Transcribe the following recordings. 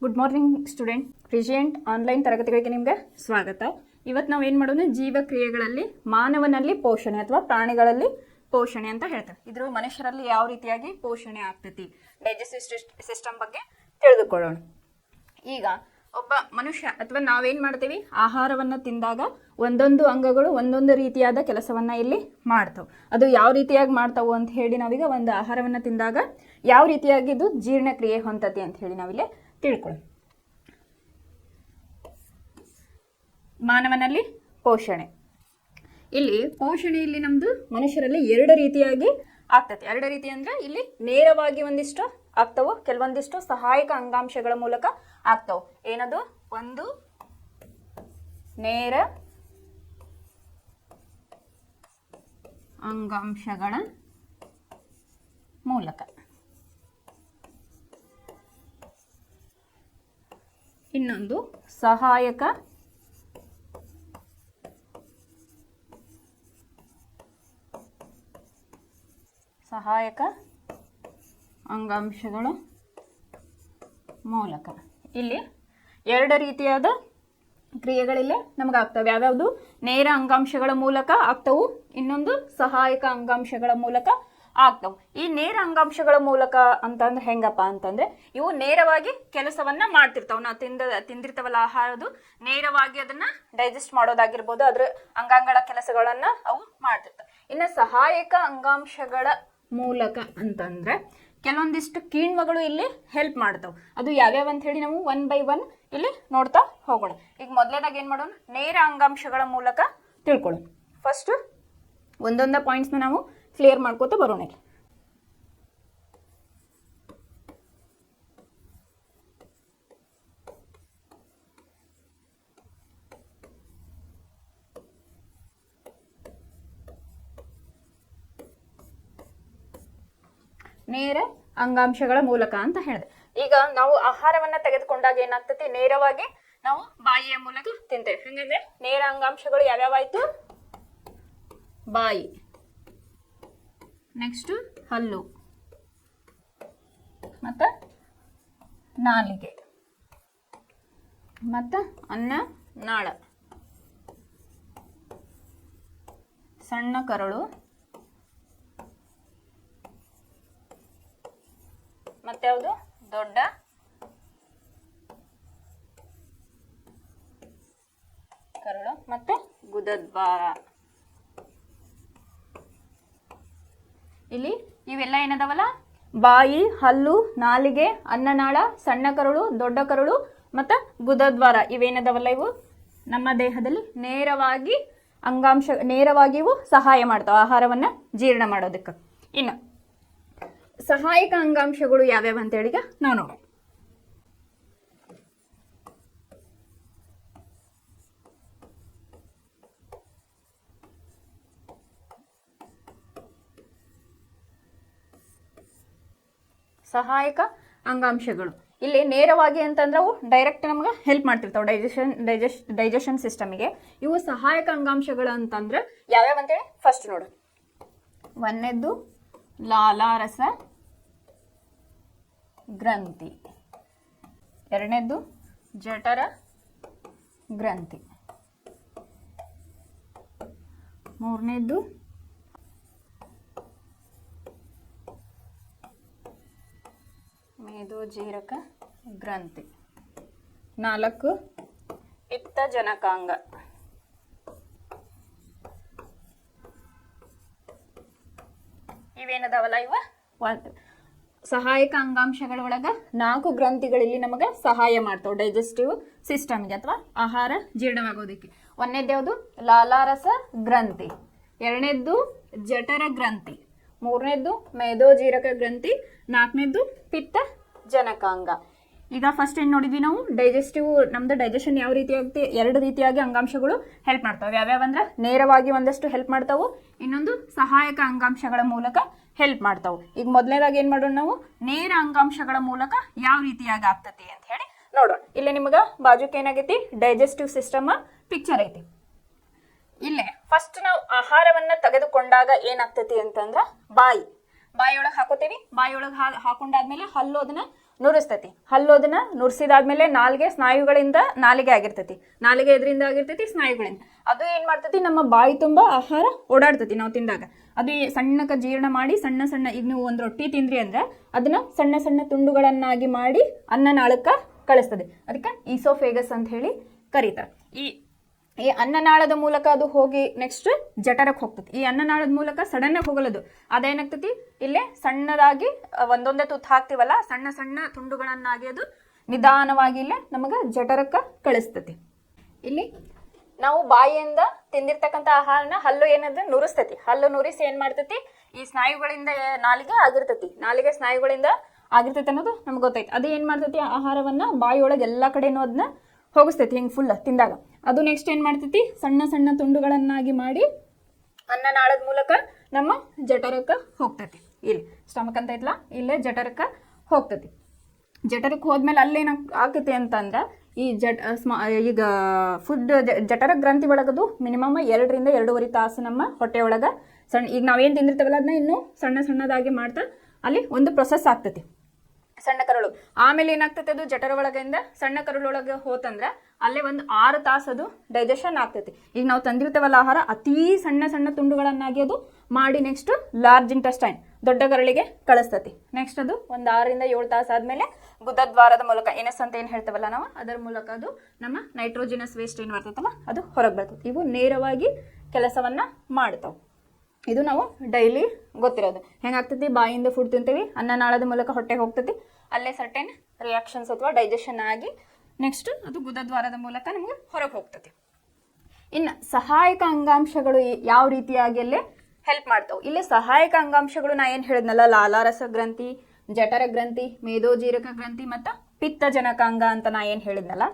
Good morning student. Present online ತರಗತಿಗಳಿಗೆ ನಿಮಗೆ ಸ್ವಾಗತ. ಇವತ್ತು ನಾವು ಏನು ಮಾಡೋಣ, ಜೀವಕ್ರಿಯೆಗಳಲ್ಲಿ ಮಾನವನಲ್ಲಿ ಪೋಷಣೆ ಅಥವಾ ಪ್ರಾಣಿಗಳಲ್ಲಿ ಪೋಷಣೆ ಅಂತ ಹೇಳ್ತೇವೆ. ಇದ್ರ ಮನುಷ್ಯರಲ್ಲಿ ಯಾವ ರೀತಿಯಾಗಿ ಪೋಷಣೆ ಆಗ್ತೈತಿ, ಡೈಜೆಸ್ಟಿವ್ ಸಿಸ್ಟಮ್ ಬಗ್ಗೆ ತಿಳಿದುಕೊಳ್ಳೋಣ. ಈಗ ಒಬ್ಬ ಮನುಷ್ಯ ಅಥವಾ ನಾವೇನು ಮಾಡ್ತೀವಿ, ಆಹಾರವನ್ನು ತಿಂದಾಗ ಒಂದೊಂದು ಅಂಗಗಳು ಒಂದೊಂದು ರೀತಿಯಾದ ಕೆಲಸವನ್ನು ಇಲ್ಲಿ ಮಾಡ್ತಾವೆ. ಅದು ಯಾವ ರೀತಿಯಾಗಿ ಮಾಡ್ತಾವೆ ಅಂತ ಹೇಳಿ ನಾವೀಗ ಒಂದು ಆಹಾರವನ್ನು ತಿಂದಾಗ ಯಾವ ರೀತಿಯಾಗಿ ಇದು ಜೀರ್ಣಕ್ರಿಯೆ ಹೊಂದತಿ ಅಂತ ಹೇಳಿ ನಾವಿಲ್ಲಿ ತಿಳ್ಕೊಳ್ಳಿ. ಮಾನವನಲ್ಲಿ ಪೋಷಣೆ, ಇಲ್ಲಿ ಪೋಷಣೆ ಇಲ್ಲಿ ನಮ್ದು ಮನುಷ್ಯರಲ್ಲಿ ಎರಡು ರೀತಿಯಾಗಿ ಆಗ್ತದೆ. ಎರಡು ರೀತಿ ಅಂದ್ರೆ ಇಲ್ಲಿ ನೇರವಾಗಿ ಒಂದಿಷ್ಟು ಆಗ್ತಾವು, ಕೆಲವೊಂದಿಷ್ಟು ಸಹಾಯಕ ಅಂಗಾಂಶಗಳ ಮೂಲಕ ಆಗ್ತಾವು. ಏನದು, ಒಂದು ನೇರ ಅಂಗಾಂಶಗಳ ಮೂಲಕ, ಇನ್ನೊಂದು ಸಹಾಯಕ ಅಂಗಾಂಶಗಳ ಮೂಲಕ. ಇಲ್ಲಿ ಎರಡು ರೀತಿಯಾದ ಕ್ರಿಯೆಗಳಿಲ್ಲೇ ನಮಗೆ ಆಗ್ತವೆ. ಯಾವ್ಯಾವುದು, ನೇರ ಅಂಗಾಂಶಗಳ ಮೂಲಕ ಆಗ್ತವು, ಇನ್ನೊಂದು ಸಹಾಯಕ ಅಂಗಾಂಶಗಳ ಮೂಲಕ ಆಗ್ತವು. ಈ ನೇರ ಅಂಗಾಂಶಗಳ ಮೂಲಕ ಅಂತಂದ್ರೆ ಹೆಂಗಪ್ಪ ಅಂತಂದ್ರೆ, ಇವು ನೇರವಾಗಿ ಕೆಲಸವನ್ನ ಮಾಡ್ತಿರ್ತಾವ. ನಾವು ತಿಂದಿರ್ತಾವಲ್ಲ ಆಹಾರದು, ನೇರವಾಗಿ ಅದನ್ನ ಡೈಜೆಸ್ಟ್ ಮಾಡೋದಾಗಿರ್ಬೋದು, ಅದ್ರ ಅಂಗಾಂಗಗಳ ಕೆಲಸಗಳನ್ನ ಅವು ಮಾಡ್ತಿರ್ತಾವೆ. ಇನ್ನು ಸಹಾಯಕ ಅಂಗಾಂಶಗಳ ಮೂಲಕ ಅಂತಂದ್ರೆ ಕೆಲವೊಂದಿಷ್ಟು ಕಿಣ್ವಗಳು ಇಲ್ಲಿ ಹೆಲ್ಪ್ ಮಾಡ್ತಾವೆ. ಅದು ಯಾವ್ಯಾವ ಅಂತ ಹೇಳಿ ನಾವು ಒನ್ ಬೈ ಒನ್ ಇಲ್ಲಿ ನೋಡ್ತಾ ಹೋಗೋಣ. ಈಗ ಮೊದಲನೇದಾಗಿ ಏನ್ ಮಾಡೋಣ, ನೇರ ಅಂಗಾಂಶಗಳ ಮೂಲಕ ತಿಳ್ಕೊಳ್ಳೋಣ. ಫಸ್ಟ್ ಒಂದೊಂದ ಪಾಯಿಂಟ್ಸ್ನ ನಾವು ಕ್ಲಿಯರ್ ಮಾಡ್ಕೋತ ಬರೋಣ. ನೇರ ಅಂಗಾಂಶಗಳ ಮೂಲಕ ಅಂತ ಹೇಳಿದೆ. ಈಗ ನಾವು ಆಹಾರವನ್ನ ತೆಗೆದುಕೊಂಡಾಗ ಏನಾಗ್ತತಿ, ನೇರವಾಗಿ ನಾವು ಬಾಯಿಯ ಮೂಲಕ ತಿಂತೇವೆ. ಹಂಗಂದ್ರೆ ನೇರ ಅಂಗಾಂಶಗಳು ಯಾವ್ಯಾವಾಯ್ತು, ಬಾಯಿ, ನೆಕ್ಸ್ಟ್ ಹಲ್ಲು, ಮತ್ತ ನಾಲಿಗೆ, ಮತ್ತ ಅನ್ನ ನಾಳ, ಸಣ್ಣ ಕರಳು, ಮತ್ತೆ ಯಾವುದು, ದೊಡ್ಡ ಕರಳು, ಮತ್ತೆ ಗುದದ್ವಾರ. ಇಲ್ಲಿ ಇವೆಲ್ಲ ಏನದವಲ್ಲ, ಬಾಯಿ, ಹಲ್ಲು, ನಾಲಿಗೆ, ಅನ್ನನಾಳ, ಸಣ್ಣ ಕರಳು, ದೊಡ್ಡ ಕರಳು ಮತ್ತು ಗುದದ್ವಾರ, ಇವೇನದವಲ್ಲ ಇವು ನಮ್ಮ ದೇಹದಲ್ಲಿ ನೇರವಾಗಿ ಇವು ಸಹಾಯ ಮಾಡ್ತಾವೆ ಆಹಾರವನ್ನು ಜೀರ್ಣ ಮಾಡೋದಕ್ಕೆ. ಇನ್ನು ಸಹಾಯಕ ಅಂಗಾಂಶಗಳು ಯಾವ್ಯಾವ ಅಂತೇಳಿ ಈಗ ನಾವು ನೋಡೋಣ. ಸಹಾಯಕ ಅಂಗಾಂಶಗಳು ಇಲ್ಲಿ ನೇರವಾಗಿ ಅಂತಂದ್ರೆ ಅವು ಡೈರೆಕ್ಟ್ ನಮ್ಗೆ ಹೆಲ್ಪ್ ಮಾಡ್ತಿರ್ತಾವೆ ಡೈಜೆಷನ್ ಸಿಸ್ಟಮಿಗೆ. ಇವು ಸಹಾಯಕ ಅಂಗಾಂಶಗಳು ಅಂತಂದ್ರೆ ಯಾವ್ಯಾವ ಅಂತೇಳಿ ಫಸ್ಟ್ ನೋಡು. ಒಂದನೇದ್ದು ಲಾಲಾರಸ ಗ್ರಂಥಿ, ಎರಡನೇದ್ದು ಜಠರ ಗ್ರಂಥಿ, ಮೂರನೇದ್ದು ಮೇದೋಜೀರಕ ಗ್ರಂಥಿ, 4 ಪಿತ್ತಜನಕಾಂಗ, ಇವೇನದಾವಲ್ಲ ಇವ ಸಹಾಯಕ ಅಂಗಾಂಶಗಳ ಒಳಗ 4 ಗ್ರಂಥಿಗಳಲ್ಲಿ ನಮಗೆ ಸಹಾಯ ಮಾಡ್ತಾವೆ ಡೈಜೆಸ್ಟಿವ್ ಸಿಸ್ಟಮ್ಗೆ ಅಥವಾ ಆಹಾರ ಜೀರ್ಣವಾಗೋದಕ್ಕೆ. ಒಂದನೇದು ಯಾವುದು, ಲಾಲಾರಸ ಗ್ರಂಥಿ, ಎರಡನೇದ್ದು ಜಠರ ಗ್ರಂಥಿ, ಮೂರನೇದ್ದು ಮೇದೋಜೀರಕ ಗ್ರಂಥಿ, 4ನೇದ್ದು ಪಿತ್ತ ಜನಕಾಂಗ. ಈಗ ಫಸ್ಟ್ ಏನು ನೋಡಿದ್ವಿ ನಾವು, ನಮ್ದು ಡೈಜೆಷನ್ ಯಾವ ರೀತಿ ಆಗುತ್ತೆ, 2 ರೀತಿಯಾಗಿ ಅಂಗಾಂಶಗಳು ಹೆಲ್ಪ್ ಮಾಡ್ತಾವೆ. ಯಾವ್ಯಾವ ಅಂದ್ರೆ ನೇರವಾಗಿ ಒಂದಷ್ಟು ಹೆಲ್ಪ್ ಮಾಡ್ತಾವು, ಇನ್ನೊಂದು ಸಹಾಯಕ ಅಂಗಾಂಶಗಳ ಮೂಲಕ ಹೆಲ್ಪ್ ಮಾಡ್ತಾವು. ಈಗ ಮೊದಲನೇದಾಗಿ ಏನು ಮಾಡೋಣ, ನಾವು ನೇರ ಅಂಗಾಂಶಗಳ ಮೂಲಕ ಯಾವ ರೀತಿಯಾಗಿ ಆಗ್ತತಿ ಅಂತ ಹೇಳಿ ನೋಡೋಣ. ಇಲ್ಲಿ ನಿಮ್ಗೆ ಬಾಜುಕ್ ಏನಾಗೈತಿ, ಡೈಜೆಸ್ಟಿವ್ ಸಿಸ್ಟಮ್ ಪಿಕ್ಚರ್ ಐತಿ. ಇಲ್ಲೇ ಫಸ್ಟ್ ನಾವು ಆಹಾರವನ್ನ ತೆಗೆದುಕೊಂಡಾಗ ಏನಾಗ್ತತಿ ಅಂತಂದ್ರ ಬಾಯಿಯೊಳಗೆ ಹಾಕೋತೀವಿ. ಬಾಯಿಯೊಳಗೆ ಹಾಕೊಂಡಾದ್ಮೇಲೆ ಹಲ್ಲು ಅದನ್ನ ನುರಿಸ್ತೈತಿ. ಹಲ್ಲು ಅದನ್ನ ನುರಿಸಿದಾದ್ಮೇಲೆ ನಾಲಿಗೆ ಸ್ನಾಯುಗಳಿಂದ ನಾಲಿಗೆ ಆಗಿರ್ತೈತಿ, ನಾಲಿಗೆ ಎದರಿಂದ ಆಗಿರ್ತೈತಿ, ಸ್ನಾಯುಗಳಿಂದ. ಅದು ಏನ್ ಮಾಡ್ತೈತಿ, ನಮ್ಮ ಬಾಯಿ ತುಂಬಾ ಆಹಾರ ಓಡಾಡ್ತೈತಿ ನಾವು ತಿಂದಾಗ. ಅದು ಸಣ್ಣಕ್ಕೆ ಜೀರ್ಣ ಮಾಡಿ ಸಣ್ಣ ಸಣ್ಣ, ಈಗ ನೀವು ಒಂದು ರೊಟ್ಟಿ ತಿಂದ್ರಿ ಅಂದ್ರೆ ಅದನ್ನ ಸಣ್ಣ ಸಣ್ಣ ತುಂಡುಗಳನ್ನಾಗಿ ಮಾಡಿ ಅನ್ನನಾಳಕ್ಕ ಕಳಿಸ್ತದೆ. ಅದಕ್ಕೆ ಈಸೋಫೇಗಸ್ ಅಂತ ಹೇಳಿ ಕರೀತಾರೆ. ಈ ಅನ್ನನಾಳದ ಮೂಲಕ ಅದು ಹೋಗಿ ನೆಕ್ಸ್ಟ್ ಜಠರಕ್ಕೆ ಹೋಗ್ತೈತಿ. ಈ ಅನ್ನನಾಳದ ಮೂಲಕ ಸಡನ್ ಆಗಿ ಹೋಗಲದು, ಅದೇನಾಗ್ತೈತಿ, ಇಲ್ಲೇ ಸಣ್ಣದಾಗಿ ಒಂದೊಂದೇ ತುತ್ತು ಹಾಕ್ತಿವಲ್ಲ, ಸಣ್ಣ ಸಣ್ಣ ತುಂಡುಗಳನ್ನಾಗಿ ಅದು ನಿಧಾನವಾಗಿ ಇಲ್ಲೇ ನಮಗೆ ಜಠರಕ್ಕೆ ಕಳಿಸ್ತೈತಿ. ಇಲ್ಲಿ ನಾವು ಬಾಯಿಯಿಂದ ತಿಂದಿರ್ತಕ್ಕಂಥ ಆಹಾರನ ಹಲ್ಲು ಏನದ ನುರಿಸ್ತೈತಿ. ಹಲ್ಲು ನುರಿಸಿ ಏನ್ ಮಾಡ್ತೈತಿ, ಈ ಸ್ನಾಯುಗಳಿಂದ ನಾಲಿಗೆ ಆಗಿರ್ತೈತಿ, ನಾಲಿಗೆ ಸ್ನಾಯುಗಳಿಂದ ಆಗಿರ್ತೈತಿ ಅನ್ನೋದು ನಮ್ಗೆ ಗೊತ್ತೈತಿ. ಅದು ಏನ್ ಮಾಡ್ತೈತಿ, ಆಹಾರವನ್ನ ಬಾಯಿಯೊಳಗೆ ಎಲ್ಲಾ ಕಡೆನೂ ಅದನ್ನ ಹೋಗಿಸ್ತೈತಿ ಹಿಂಗೆ ಫುಲ್ ತಿಂದಾಗ. ಅದು ನೆಕ್ಸ್ಟ್ ಏನು ಮಾಡ್ತೈತಿ, ಸಣ್ಣ ಸಣ್ಣ ತುಂಡುಗಳನ್ನಾಗಿ ಮಾಡಿ ಅನ್ನನಾಳದ ಮೂಲಕ ನಮ್ಮ ಜಠರಕ್ಕೆ ಹೋಗ್ತೈತಿ. ಇಲ್ಲಿ ಸ್ಟಮಕ್ ಅಂತ ಐತಲ್ಲ, ಇಲ್ಲೇ ಜಠರಕ್ಕೆ ಹೋಗ್ತೈತಿ. ಜಠರಕ್ಕೆ ಹೋದ್ಮೇಲೆ ಅಲ್ಲೇನು ಆಕೈತಿ ಅಂತಂದ್ರೆ, ಈ ಈಗ ಫುಡ್ ಜಠರ ಗ್ರಂಥಿ ಒಳಗದು ಮಿನಿಮಮ್ 2 ರಿಂದ 2.5 ತಾಸು ನಮ್ಮ ಹೊಟ್ಟೆ ಒಳಗೆ ಸಣ್ಣ, ಈಗ ನಾವೇನು ತಿಂದಿರ್ತೇವಲ್ಲ ಅದನ್ನ ಇನ್ನೂ ಸಣ್ಣ ಸಣ್ಣದಾಗಿ ಮಾಡ್ತಾ ಅಲ್ಲಿ ಒಂದು ಪ್ರೊಸೆಸ್ ಆಗ್ತೈತಿ ಸಣ್ಣ ಕರುಳು. ಆಮೇಲೆ ಏನಾಗ್ತೈತೆ, ಅದು ಜಠರ ಒಳಗಿಂದ ಸಣ್ಣ ಕರುಳೊಳಗೆ ಹೋತಂದ್ರೆ ಅಲ್ಲೇ ಒಂದು 6 ತಾಸು ಅದು ಡೈಜೆಷನ್ ಆಗ್ತೈತಿ. ಈಗ ನಾವು ತಂದಿರ್ತೇವಲ್ಲ ಆಹಾರ, ಅತೀ ಸಣ್ಣ ಸಣ್ಣ ತುಂಡುಗಳನ್ನಾಗಿ ಅದು ಮಾಡಿ ನೆಕ್ಸ್ಟ್ ಲಾರ್ಜ್ ಇಂಟೆಸ್ಟೈನ್ ದೊಡ್ಡ ಕರಳಿಗೆ ಕಳಿಸ್ತೈತಿ. ನೆಕ್ಸ್ಟ್ ಅದು ಒಂದು 6 ರಿಂದ 7 ತಾಸು ಆದ್ಮೇಲೆ ಗುದದ್ವಾರದ ಮೂಲಕ, ಎನಸ್ ಅಂತ ಏನು ಹೇಳ್ತೇವಲ್ಲ ನಾವು, ಅದರ ಮೂಲಕ ಅದು ನಮ್ಮ ನೈಟ್ರೋಜಿನಸ್ ವೇಸ್ಟ್ ಏನು ಬರ್ತೈತಲ್ಲ ಅದು ಹೊರಗೆ ಬರ್ತೈತಿ. ಇವು ನೇರವಾಗಿ ಕೆಲಸವನ್ನ ಮಾಡ್ತಾವೆ. ಇದು ನಾವು ಡೈಲಿ ಗೊತ್ತಿರೋದು. ಹೆಂಗಾಗ್ತೈತಿ, ಬಾಯಿಂದ ಫುಡ್ ತಿಂತೀವಿ, ಅನ್ನನಾಳದ ಮೂಲಕ ಹೊಟ್ಟೆಗೆ ಹೋಗ್ತೈತಿ, ಅಲ್ಲೇ ಸರ್ಟೆನ್ ರಿಯಾಕ್ಷನ್ಸ್ ಅಥವಾ ಡೈಜೆಷನ್ ಆಗಿ ನೆಕ್ಸ್ಟ್ ಅದು ಗುದದ್ವಾರದ ಮೂಲಕ ನಮಗೆ ಹೊರಗೆ ಹೋಗ್ತೈತಿ. ಇನ್ನು ಸಹಾಯಕ ಅಂಗಾಂಶಗಳು ಯಾವ ರೀತಿಯಾಗಿ ಅಲ್ಲೇ ಹೆಲ್ಪ್ ಮಾಡ್ತಾವೆ. ಇಲ್ಲಿ ಸಹಾಯಕ ಅಂಗಾಂಶಗಳು ನಾ ಏನು ಹೇಳಿದ್ನಲ್ಲ, ಲಾಲಾರಸ ಗ್ರಂಥಿ, ಜಠರ ಗ್ರಂಥಿ, ಮೇದೋಜೀರಕ ಗ್ರಂಥಿ ಮತ್ತು ಪಿತ್ತಜನಕಾಂಗ ಅಂತ ನಾ ಏನು ಹೇಳಿದ್ನಲ್ಲ,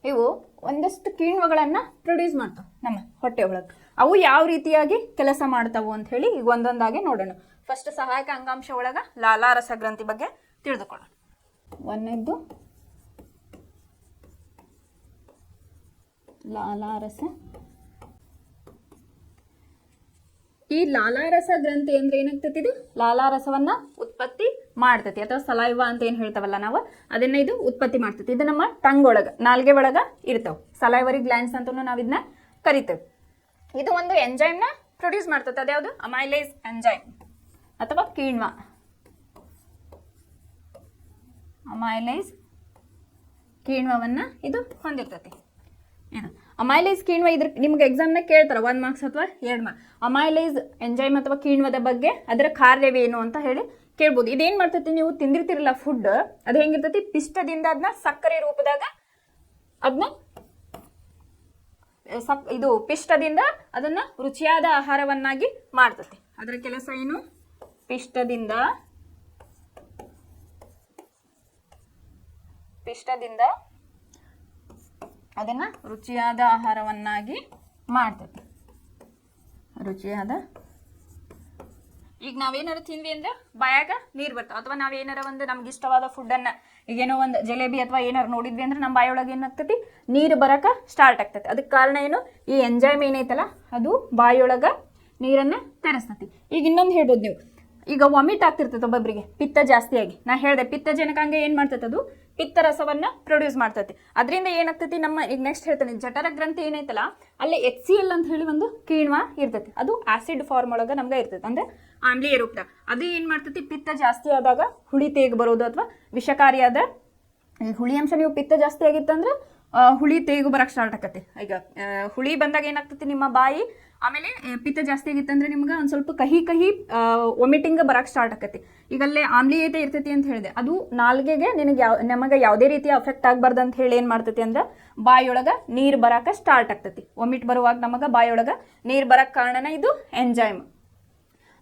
ಇವು ಒಂದಷ್ಟು ಕಿಣ್ವಗಳನ್ನು ಪ್ರೊಡ್ಯೂಸ್ ಮಾಡ್ತಾವೆ ನಮ್ಮ ಹೊಟ್ಟೆ ಒಳಗೆ. ಅವು ಯಾವ ರೀತಿಯಾಗಿ ಕೆಲಸ ಮಾಡ್ತಾವು ಅಂತ ಹೇಳಿ ಈಗ ಒಂದೊಂದಾಗಿ ನೋಡೋಣ. ಫಸ್ಟ್ ಸಹಾಯಕ ಅಂಗಾಂಶ ಒಳಗೆ ಲಾಲಾರಸ ಗ್ರಂಥಿ ಬಗ್ಗೆ ತಿಳಿದುಕೊಳ್ಳೋಣ. ಒಂದನೇದ್ದು ಲಾಲಾರಸ. ಈ ಲಾಲಾರಸ ಗ್ರಂಥಿ ಅಂದ್ರೆ ಏನಾಗ್ತೈತಿ, ಇದು ಲಾಲಾರಸವನ್ನ ಉತ್ಪತ್ತಿ ಮಾಡ್ತೈತಿ, ಅಥವಾ ಸಲೈವಾ ಅಂತ ಏನು ಹೇಳ್ತಾವಲ್ಲ ನಾವು, ಅದನ್ನ ಇದು ಉತ್ಪತ್ತಿ ಮಾಡ್ತೈತಿ. ಇದು ನಮ್ಮ ಟಂಗ್ ಒಳಗ, ನಾಲ್ಗೆ ಒಳಗ ಇರ್ತಾವ, ಸಲೈವರಿ ಗ್ಲ್ಯಾಂಡ್ಸ್ ಅಂತ ನಾವು ಇದನ್ನ ಕರಿತೇವೆ. ಇದು ಒಂದು ಎಂಜೈಮ್ನ ಪ್ರೊಡ್ಯೂಸ್ ಮಾಡ್ತೈತೆ. ಅದ್ಯಾವುದು, ಅಮೈಲೇಸ್ ಎಂಜೈಮ್ ಅಥವಾ ಕೀಣ್ವ. ಅಮೈಲೇಸ್ ಕೀಣ್ವನ್ನ ಇದು ಹೊಂದಿರ್ತೈತಿ. ಏನು ಅಮೈಲೇಸ್ ಕೀಣ್ವ, ಇದ್ರ ನಿಮ್ಗೆ ಎಕ್ಸಾಮ್ನ ಕೇಳ್ತಾರೆ 1 ಮಾರ್ಕ್ಸ್ ಅಥವಾ 2 ಮಾರ್ಕ್ಸ್. ಅಮೈಲೇಸ್ ಎಂಜೈಮ್ ಅಥವಾ ಕೀಣ್ವದ ಬಗ್ಗೆ ಅದರ ಕಾರ್ಯವೇನು ಅಂತ ಹೇಳಿ ಕೇಳ್ಬೋದು. ಇದೇನು ಮಾಡ್ತೈತಿ, ನೀವು ತಿಂದಿರ್ತಿರಲ್ಲ ಫುಡ್, ಅದು ಹೆಂಗಿರ್ತೈತಿ, ಪಿಷ್ಟದಿಂದ ಅದನ್ನ ಸಕ್ಕರೆ ರೂಪದಾಗ ಅದನ್ನ ಇದು ಪಿಷ್ಟದಿಂದ ಅದನ್ನ ರುಚಿಯಾದ ಆಹಾರವನ್ನಾಗಿ ಮಾಡ್ತೈತಿ. ಅದರ ಕೆಲಸ ಏನು, ಪಿಷ್ಟದಿಂದ ಅದನ್ನ ರುಚಿಯಾದ ಆಹಾರವನ್ನಾಗಿ ಮಾಡ್ತೈತಿ. ರುಚಿಯಾದ, ಈಗ ನಾವೇನಾರು ತಿಂದ್ವಿ ಅಂದ್ರೆ ಬಾಯಾಗ ನೀರು ಬರ್ತಾವ, ಅಥವಾ ನಾವೇನಾರ ಒಂದು ನಮ್ಗೆ ಇಷ್ಟವಾದ ಫುಡ್ಡನ್ನು, ಈಗೇನೋ ಒಂದು ಜಲೇಬಿ ಅಥವಾ ಏನಾರು ನೋಡಿದ್ವಿ ಅಂದ್ರೆ ನಮ್ಮ ಬಾಯೊಳಗೆ ಏನಾಗ್ತೈತಿ, ನೀರು ಬರಕ ಸ್ಟಾರ್ಟ್ ಆಗ್ತೈತಿ. ಅದಕ್ಕೆ ಕಾರಣ ಏನು, ಈ ಎಂಜೈಮ್ ಏನೈತಲ್ಲ ಅದು ಬಾಯೊಳಗ ನೀರನ್ನ ತರಿಸ್ತೈತಿ. ಈಗ ಇನ್ನೊಂದು ಹೇಳ್ಬೋದು ನೀವು, ಈಗ ವಾಮಿಟ್ ಆಗ್ತಿರ್ತೈತೆ ಒಬ್ಬೊಬ್ಬರಿಗೆ ಪಿತ್ತ ಜಾಸ್ತಿಯಾಗಿ. ನಾ ಹೇಳಿದೆ ಪಿತ್ತಜನಕಾಂಗ ಏನು ಮಾಡ್ತೈತೆ, ಅದು ಪಿತ್ತರಸವನ್ನ ಪ್ರೊಡ್ಯೂಸ್ ಮಾಡ್ತೈತಿ. ಅದರಿಂದ ಏನಾಗ್ತೈತಿ, ನಮ್ಮ ಈಗ ನೆಕ್ಸ್ಟ್ ಹೇಳ್ತೇನೆ, ಜಠರ ಗ್ರಂಥಿ ಏನೈತಲ್ಲ ಅಲ್ಲಿ HCl ಅಂತ ಹೇಳಿ ಒಂದು ಕಿಣ್ವ ಇರ್ತೈತಿ. ಅದು ಆಸಿಡ್ ಫಾರ್ಮ್ ಒಳಗೆ ನಮ್ಗೆ ಇರ್ತೈತಿ, ಅಂದ್ರೆ ಆಮ್ಲೀಯ ರೂಪದಾಗ. ಅದು ಏನು ಮಾಡ್ತೈತಿ, ಪಿತ್ತ ಜಾಸ್ತಿ ಆದಾಗ ಹುಳಿ ತೇಗ್ ಬರೋದು ಅಥವಾ ವಿಷಕಾರಿಯಾದ ಹುಳಿ ಅಂಶ, ನೀವು ಪಿತ್ತ ಜಾಸ್ತಿ ಆಗಿತ್ತಂದ್ರೆ ಹುಳಿ ತೇಗು ಬರಕ್ಕೆ ಸ್ಟಾರ್ಟ್ ಆಕತಿ. ಈಗ ಹುಳಿ ಬಂದಾಗ ಏನಾಗ್ತೈತಿ ನಿಮ್ಮ ಬಾಯಿ, ಆಮೇಲೆ ಪಿತ್ತ ಜಾಸ್ತಿ ಆಗಿತ್ತಂದ್ರೆ ನಿಮ್ಗೆ ಒಂದು ಸ್ವಲ್ಪ ಕಹಿ ವಾಮಿಟಿಂಗ್ ಬರಕ್ಕೆ ಸ್ಟಾರ್ಟ್ ಆಕತಿ. ಈಗಲ್ಲೇ ಆಮ್ಲೀಯತೆ ಇರ್ತೈತಿ ಅಂತ ಹೇಳಿದೆ, ಅದು ನಾಲ್ಗೆಗೆ ನಮಗೆ ಯಾವುದೇ ರೀತಿಯ ಅಫೆಕ್ಟ್ ಆಗಬಾರ್ದು ಅಂತ ಹೇಳಿ ಏನು ಮಾಡ್ತೈತಿ ಅಂದ್ರೆ ಬಾಯಿಯೊಳಗೆ ನೀರು ಬರಕ್ಕೆ ಸ್ಟಾರ್ಟ್ ಆಗ್ತೈತಿ. ವಾಮಿಟ್ ಬರುವಾಗ ನಮಗೆ ಬಾಯಿಯೊಳಗೆ ನೀರು ಬರಕ್ಕೆ ಕಾರಣನ ಇದು ಎಂಜೈಮ್.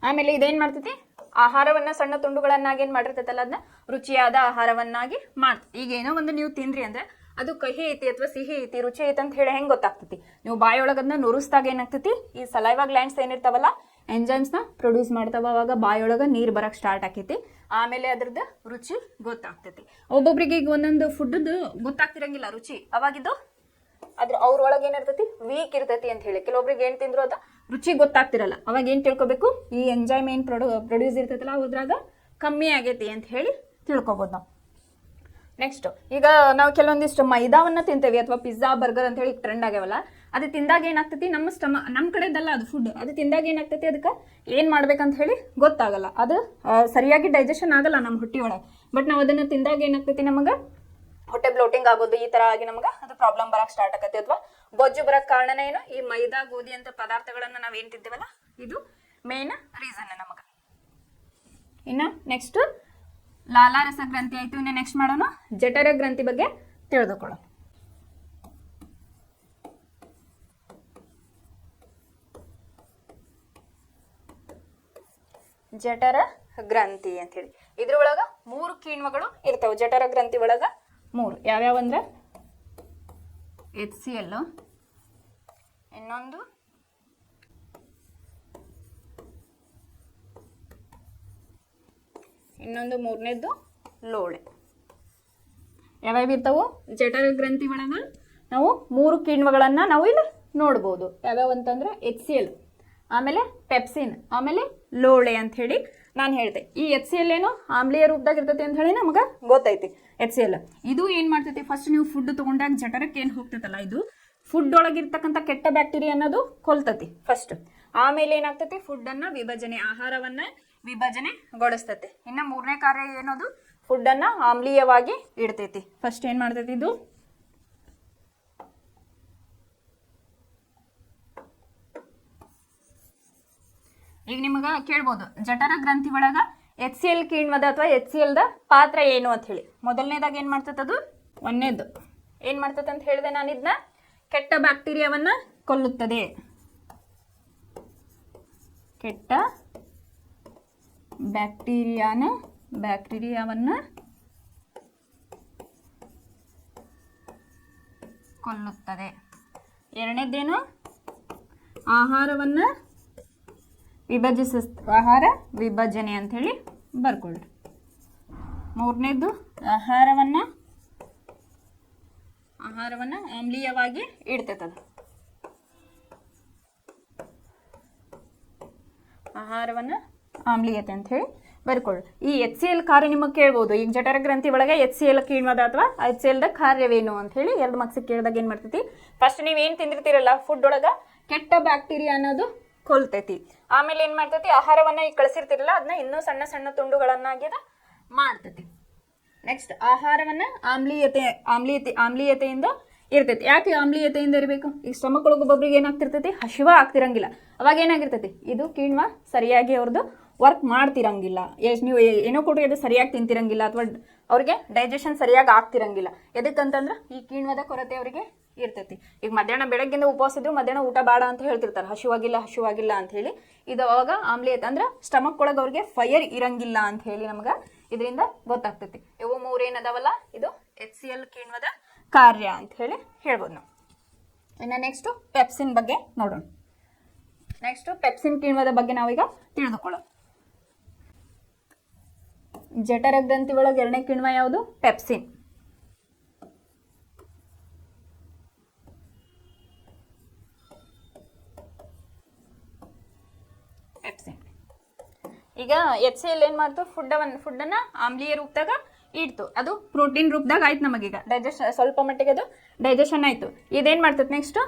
ಆಮೇಲೆ ಇದೇನು ಮಾಡ್ತೈತಿ, ಆಹಾರವನ್ನ ಸಣ್ಣ ತುಂಡುಗಳನ್ನಾಗಿ ಏನು ಮಾಡಿರ್ತೈತಲ್ಲ ಅದನ್ನ ರುಚಿಯಾದ ಆಹಾರವನ್ನಾಗಿ ಮಾಡ್ತೈತಿ. ಈಗ ಏನೋ ಒಂದು ನೀವು ತಿಂದ್ರಿ ಅಂದ್ರೆ ಅದು ಕಹಿ ಐತಿ ಅಥವಾ ಸಿಹಿ ಐತಿ, ರುಚಿ ಐತಿ ಅಂತ ಹೇಳಿ ಹೆಂಗೆ ಗೊತ್ತಾಗ್ತೈತಿ, ನೀವು ಬಾಯೊಳಗದನ್ನ ನುರಿಸಿದಾಗ ಏನಾಗ್ತೈತಿ, ಈ ಸಲೈವಾ ಗ್ಲ್ಯಾಂಡ್ಸ್ ಏನಿರ್ತಾವಲ್ಲ ಎಂಜೈಮ್ಸ್ನ ಪ್ರೊಡ್ಯೂಸ್ ಮಾಡ್ತಾವ. ಅವಾಗ ಬಾಯೊಳಗೆ ನೀರು ಬರಕ್ಕೆ ಸ್ಟಾರ್ಟ್ ಆಕೈತಿ. ಆಮೇಲೆ ಅದ್ರದ್ದು ರುಚಿ ಗೊತ್ತಾಗ್ತೈತಿ. ಒಬ್ಬೊಬ್ರಿಗೆ ಈಗ ಒಂದೊಂದು ಫುಡ್ದು ಗೊತ್ತಾಗ್ತಿರಂಗಿಲ್ಲ ರುಚಿ, ಅವಾಗಿದ್ದು ಅವ್ರೊಳಗೆ ಏನಿರ್ತೈತಿ, ವೀಕ್ ಇರ್ತೈತಿ ಅಂತ ಹೇಳಿ. ಕೆಲವೊಬ್ರಿಗೆ ಏನು ತಿಂದ್ರು ಅದು ರುಚಿ ಗೊತ್ತಾಗ್ತಿರಲ್ಲ. ಅವಾಗ ಏನು ತಿಳ್ಕೊಬೇಕು, ಈ ಎಂಜೈಮ್ ಏನು ಪ್ರೊಡ್ಯೂಸ್ ಇರ್ತೈತಲ್ಲ ಅದ್ರಾಗ ಕಮ್ಮಿ ಆಗೈತಿ ಅಂತ ಹೇಳಿ ತಿಳ್ಕೊಬೋದು ನಾವು. ನೆಕ್ಸ್ಟ್ ಈಗ ನಾವು ಕೆಲವೊಂದಿಷ್ಟು ಮೈದಾವನ್ನ ತಿಂತೇವೆ ಅಥವಾ ಪಿಜ್ಜಾ ಬರ್ಗರ್ ಅಂತ ಹೇಳಿ ಟ್ರೆಂಡ್ ಆಗ್ಯಾವಲ್ಲ, ಅದು ತಿಂದಾಗ ಏನಾಗ್ತೈತಿ ನಮ್ಮ ಕಡೆದಲ್ಲ ಅದು ಫುಡ್, ಅದು ತಿಂದಾಗ ಏನಾಗ್ತೈತಿ ಅದಕ್ಕೆ ಏನು ಮಾಡ್ಬೇಕಂತ ಹೇಳಿ ಗೊತ್ತಾಗಲ್ಲ, ಅದು ಸರಿಯಾಗಿ ಡೈಜೆಷನ್ ಆಗಲ್ಲ ನಮ್ಮ ಹೊಟ್ಟೆಯೊಳಗೆ. ಬಟ್ ನಾವು ಅದನ್ನು ತಿಂದಾಗ ಏನಾಗ್ತೈತಿ ನಮಗೆ ಹೊಟ್ಟೆ ಬ್ಲೋಟಿಂಗ್ ಆಗೋದು ಈ ತರ ಆಗಿ ನಮಗೆ ಅದು ಪ್ರಾಬ್ಲಮ್ ಬರಕ್ ಸ್ಟಾರ್ಟ್ ಆಗತ್ತೆ ಅಥವಾ ಬೊಜ್ಜು ಬರಕ್ ಕಾರಣ ಏನು, ಈ ಮೈದಾ ಗೋಧಿ ಅಂತ ಪದಾರ್ಥಗಳನ್ನ ನಾವ್ ಏನ್ ತಿಂತೀವಲ್ಲ ಇದು ಮೇನ್ ರೀಸನ್ ನಮಗ. ಇನ್ನ ನೆಕ್ಸ್ಟ್ ಲಾಲಾರಸ ಗ್ರಂಥಿ ಆಯ್ತು. ಇನ್ನು ನೆಕ್ಸ್ಟ್ ಮಾಡೋಣ ಜಠರ ಗ್ರಂಥಿ ಬಗ್ಗೆ ತಿಳಿದುಕೊಳ್ಳೋಣ. ಜಠರ ಗ್ರಂಥಿ ಅಂತ ಹೇಳಿ ಇದ್ರೊಳಗ 3 ಕಿಣ್ವಗಳು ಇರ್ತಾವ. ಜಠರ ಗ್ರಂಥಿ ಒಳಗ 3 ಯಾವ್ಯಾವ ಅಂದ್ರೆ HCl, ಇನ್ನೊಂದು ಮೂರನೇದ್ದು ಲೋಳೆ. ಯಾವ್ಯಾವ ಇರ್ತಾವು ಜಠರ ಗ್ರಂಥಿ ಒಳಗ ನಾವು 3 ಕಿಣ್ವಗಳನ್ನ ನಾವು ಇಲ್ಲಿ ನೋಡ್ಬೋದು. ಯಾವ್ಯಾವ ಅಂತಂದ್ರೆ HCl, ಆಮೇಲೆ ಪೆಪ್ಸಿನ್, ಆಮೇಲೆ ಲೋಳೆ ಅಂತ ಹೇಳಿ ನಾನು ಹೇಳ್ದೆ. ಈ HCl ಏನು ಆಮ್ಲೀಯ ರೂಪದಾಗ ಇರ್ತೈತಿ ಅಂತ ಹೇಳಿ ನಮ್ಗೆ ಗೊತ್ತೈತಿ. HCl ಇದು ಏನ್ ಮಾಡ್ತೈತಿ, ಫಸ್ಟ್ ನೀವು ಫುಡ್ ತಗೊಂಡಾಗ ಜಠರಕ್ಕೆ ಏನು ಹೋಗ್ತೈತಲ್ಲ, ಇದು ಫುಡ್ ಒಳಗಿರ್ತಕ್ಕಂಥ ಕೆಟ್ಟ ಬ್ಯಾಕ್ಟೀರಿಯಾ ಅನ್ನೋದು ಕೊಲ್ತತಿ ಫಸ್ಟ್. ಆಮೇಲೆ ಏನಾಗ್ತೈತಿ, ಫುಡ್ ಅನ್ನ ವಿಭಜನೆ, ಆಹಾರವನ್ನ ವಿಭಜನೆಗೊಳಿಸ್ತೈತಿ. ಇನ್ನು 3ನೇ ಕಾರ್ಯ ಏನದು, ಫುಡ್ ಅನ್ನ ಆಮ್ಲೀಯವಾಗಿ ಇಡ್ತೈತಿ. ಫಸ್ಟ್ ಏನ್ ಮಾಡ್ತೈತಿ ಇದು ಈಗ ನಿಮಗ ಕೇಳ್ಬೋದು ಜಠರ ಗ್ರಂಥಿ ಒಳಗ HCl ಕಿಣ್ವದ ಅಥವಾ HCl ದ ಪಾತ್ರ ಏನು ಅಂತ ಹೇಳಿ. ಮೊದಲನೇದಾಗ ಏನ್ ಮಾಡ್ತೈತೆ, ಅದು ಒಂದೇದು ಏನ್ ಮಾಡ್ತೈತೆ ಅಂತ ಹೇಳಿದೆ ನಾನು, ಇದನ್ನ ಕೆಟ್ಟ ಬ್ಯಾಕ್ಟೀರಿಯಾವನ್ನ ಕೊಲ್ಲುತ್ತದೆ. ಕೆಟ್ಟ ಬ್ಯಾಕ್ಟೀರಿಯಾವನ್ನ ಕೊಲ್ಲುತ್ತದೆ. ಎರಡನೇದೇನು, ಆಹಾರವನ್ನ ಆಹಾರ ವಿಭಜನೆ ಅಂತ ಹೇಳಿ ಬರ್ಕೊಳ್ಳಿ. ಮೂರನೇದು ಆಹಾರವನ್ನ ಆಮ್ಲೀಯವಾಗಿ ಇಡ್ತೈತದ. ಆಹಾರವನ್ನ ಆಮ್ಲೀಯತೆ ಅಂತ ಹೇಳಿ ಬರ್ಕೊಳ್ಳಿ. ಈ HCl ಕಾರ್ಯ ನಿಮಗೆ ಕೇಳ್ಬೋದು. ಈಗ ಜಠರ ಗ್ರಂಥಿ ಒಳಗೆ HCl ಕಿಣ್ವದ ಅಥವಾ HCl ದ ಕಾರ್ಯವೇನು ಅಂತ ಹೇಳಿ 2 ಮಾರ್ಕ್ಸ್ ಕೇಳಿದಾಗ ಏನ್ ಮಾಡ್ತೈತಿ, ಫಸ್ಟ್ ನೀವ್ ಏನ್ ತಿಂದಿರ್ತೀರಲ್ಲ ಫುಡ್ ಒಳಗ ಕೆಟ್ಟ ಬ್ಯಾಕ್ಟೀರಿಯಾ ಅನ್ನೋದು ಕೊಲ್ತೈತಿ. ಆಮೇಲೆ ಏನ್ ಮಾಡ್ತೈತಿ, ಆಹಾರವನ್ನ ಈಗ ಕಳಿಸಿರ್ತಿರಲ್ಲ ಅದನ್ನ ಇನ್ನೂ ಸಣ್ಣ ಸಣ್ಣ ತುಂಡುಗಳನ್ನಾಗಿ ಮಾಡ್ತೈತಿ. ನೆಕ್ಸ್ಟ್ ಆಹಾರವನ್ನ ಆಮ್ಲೀಯತೆಯಿಂದ ಇರ್ತೈತಿ. ಯಾಕೆ ಆಮ್ಲೀಯತೆಯಿಂದ ಇರಬೇಕು, ಈಗ ಸ್ಟಮಕ್ ಒಳಗೊಬ್ಬೊಬ್ರಿಗೆ ಏನಾಗ್ತಿರ್ತೈತಿ, ಹಸಿವ ಆಗ್ತಿರಂಗಿಲ್ಲ. ಅವಾಗ ಏನಾಗಿರ್ತೈತಿ, ಇದು ಕಿಣ್ವ ಸರಿಯಾಗಿ ಅವ್ರದ್ದು ವರ್ಕ್ ಮಾಡ್ತಿರಂಗಿಲ್ಲ. ನೀವು ಏನೋ ಕೊಟ್ಟು ಅದು ಸರಿಯಾಗಿ ತಿಂತಿರಂಗಿಲ್ಲ ಅಥವಾ ಅವ್ರಿಗೆ ಡೈಜೆಷನ್ ಸರಿಯಾಗಿ ಆಗ್ತಿರಂಗಿಲ್ಲ. ಎದಕ್ಕಂತಂದ್ರೆ ಈ ಕಿಣ್ವದ ಕೊರತೆ ಅವರಿಗೆ ಇರ್ತೈತಿ. ಈಗ ಮಧ್ಯಾಹ್ನ ಬೆಳಗ್ಗಿಂದ ಉಪವಾಸ ಇದ್ರು ಮಧ್ಯಾಹ್ನ ಊಟ ಬೇಡ ಅಂತ ಹೇಳ್ತಿರ್ತಾರೆ, ಹಸಿವಾಗಿಲ್ಲ ಅಂತ ಹೇಳಿ. ಇದು ಅವಾಗ ಆಮ್ಲೀಯತೆ ಅಂದ್ರೆ ಸ್ಟಮಕ್ ಒಳಗೆ ಅವ್ರಿಗೆ ಫೈರ್ ಇರಂಗಿಲ್ಲ ಅಂತ ಹೇಳಿ ನಮ್ಗೆ ಇದರಿಂದ ಗೊತ್ತಾಗ್ತೈತಿ. ಇವು 3 ಏನದಾವಲ್ಲ ಇದು HCl ಕಿಣ್ವದ ಕಾರ್ಯ ಅಂತ ಹೇಳಿ ಹೇಳ್ಬೋದು ನಾವು. ಇನ್ನು ನೆಕ್ಸ್ಟ್ ಪೆಪ್ಸಿನ್ ಬಗ್ಗೆ ನೋಡೋಣ. ನೆಕ್ಸ್ಟ್ ಪೆಪ್ಸಿನ್ ಕಿಣ್ವದ ಬಗ್ಗೆ ನಾವೀಗ ತಿಳಿದುಕೊಳ್ಳೋಣ. ಜಠರ ಗ್ರಂಥಿ ಒಳಗೆ 2ನೇ ಕಿಣ್ವ ಯಾವುದು, ಪೆಪ್ಸಿನ್. ಈಗ HCl ಏನ್ ಮಾಡ್ತು, ಫುಡ್ಡನ್ನ ಆಮ್ಲೀಯ ರೂಪದಾಗ ಇಡ್ತು, ಅದು ಪ್ರೋಟೀನ್ ರೂಪದಾಗ ಆಯ್ತು. ನಮಗೀಗ ಡೈಜೆಷನ್ ಸ್ವಲ್ಪ ಮಟ್ಟಿಗೆ ಅದು ಡೈಜೆಷನ್ ಆಯ್ತು. ಇದೇನ್ ಮಾಡ್ತೈತಿ, ನೆಕ್ಸ್ಟ್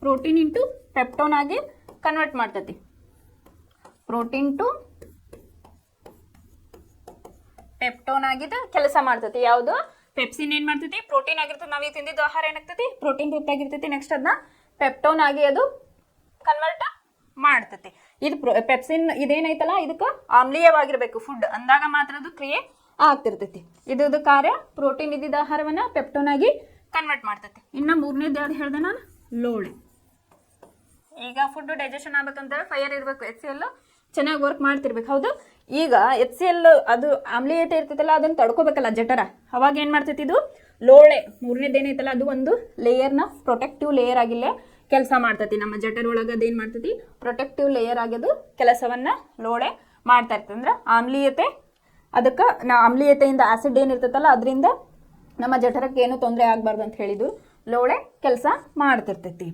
ಪ್ರೋಟೀನ್ ಇಂಟು ಪೆಪ್ಟೋನ್ ಆಗಿ ಕನ್ವರ್ಟ್ ಮಾಡ್ತೈತಿ. ಪ್ರೋಟೀನ್ ಟು ಪೆಪ್ಟೋನ್ ಆಗಿದ್ದು ಕೆಲಸ ಮಾಡ್ತೈತಿ. ಯಾವುದು, ಪೆಪ್ಸಿನ್ ಏನ್ ಮಾಡ್ತೈತಿ, ಪ್ರೋಟೀನ್ ಆಗಿರ್ತದೆ. ನಾವೀಗ ತಿಂದಿದ್ದು ಆಹಾರ ಏನಾಗ್ತೈತಿ, ಪ್ರೋಟೀನ್ ರೂಪದಾಗಿರ್ತೈತಿ. ನೆಕ್ಸ್ಟ್ ಅದನ್ನ ಪೆಪ್ಟೋನ್ ಆಗಿ ಅದು ಕನ್ವರ್ಟ್ ಮಾಡ್ತೈತಿ. ಇದು ಪೆಪ್ಸಿನ್ ಇದೇನೈತಲ್ಲ ಇದಕ್ಕೆ ಆಮ್ಲೀಯವಾಗಿರ್ಬೇಕು ಫುಡ್ ಅಂದಾಗ ಮಾತ್ರ ಅದು ಕ್ರಿಯೆ ಆಗ್ತಿರ್ತೈತಿ. ಇದು ಕಾರ್ಯ ಪ್ರೋಟೀನ್ ಇದ್ದಿದ್ದ ಆಹಾರವನ್ನ ಪೆಪ್ಟೋನ್ ಆಗಿ ಕನ್ವರ್ಟ್ ಮಾಡ್ತೈತಿ. ಇನ್ನು 3ನೇದು ಯಾವ್ದು ಹೇಳ್ದೆ ನಾನು, ಲೋಳೆ. ಈಗ ಫುಡ್ ಡೈಜೆಷನ್ ಆಗ್ಬೇಕಂದ್ರೆ ಫೈರ್ ಇರ್ಬೇಕು, HCl ಚೆನ್ನಾಗಿ ವರ್ಕ್ ಮಾಡ್ತಿರ್ಬೇಕು. ಹೌದು, ಈಗ HCl ಅದು ಆಮ್ಲೀಯತೆ ಇರ್ತೈತಲ್ಲ ಅದನ್ನ ತಡ್ಕೋಬೇಕಲ್ಲ ಜಠರ, ಅವಾಗ ಏನ್ ಮಾಡ್ತೈತಿ ಇದು ಲೋಳೆ 3ನೇದು ಏನೈತಲ್ಲ ಅದು ಒಂದು ಲೇಯರ್ನ ಪ್ರೊಟೆಕ್ಟಿವ್ ಲೇಯರ್ ಆಗಿಲ್ಲೇ ಕೆಲಸ ಮಾಡ್ತೈತಿ. ನಮ್ಮ ಜಠರ ಒಳಗೆ ಅದೇನ್ ಮಾಡ್ತೈತಿ, ಪ್ರೊಟೆಕ್ಟಿವ್ ಲೇಯರ್ ಆಗ್ಯದು ಕೆಲಸವನ್ನ ಲೋಳೆ ಮಾಡ್ತಾ ಇರ್ತದೆ. ಅಂದ್ರೆ ಆಮ್ಲೀಯತೆ, ಅದಕ್ಕೆ ಆಮ್ಲೀಯತೆಯಿಂದ ಆಸಿಡ್ ಏನಿರ್ತೈತಲ್ಲ ಅದರಿಂದ ನಮ್ಮ ಜಠರಕ್ಕೆ ಏನು ತೊಂದರೆ ಆಗ್ಬಾರ್ದು ಅಂತ ಹೇಳಿದ್ರು ಲೋಳೆ ಕೆಲಸ ಮಾಡ್ತಿರ್ತೈತಿ.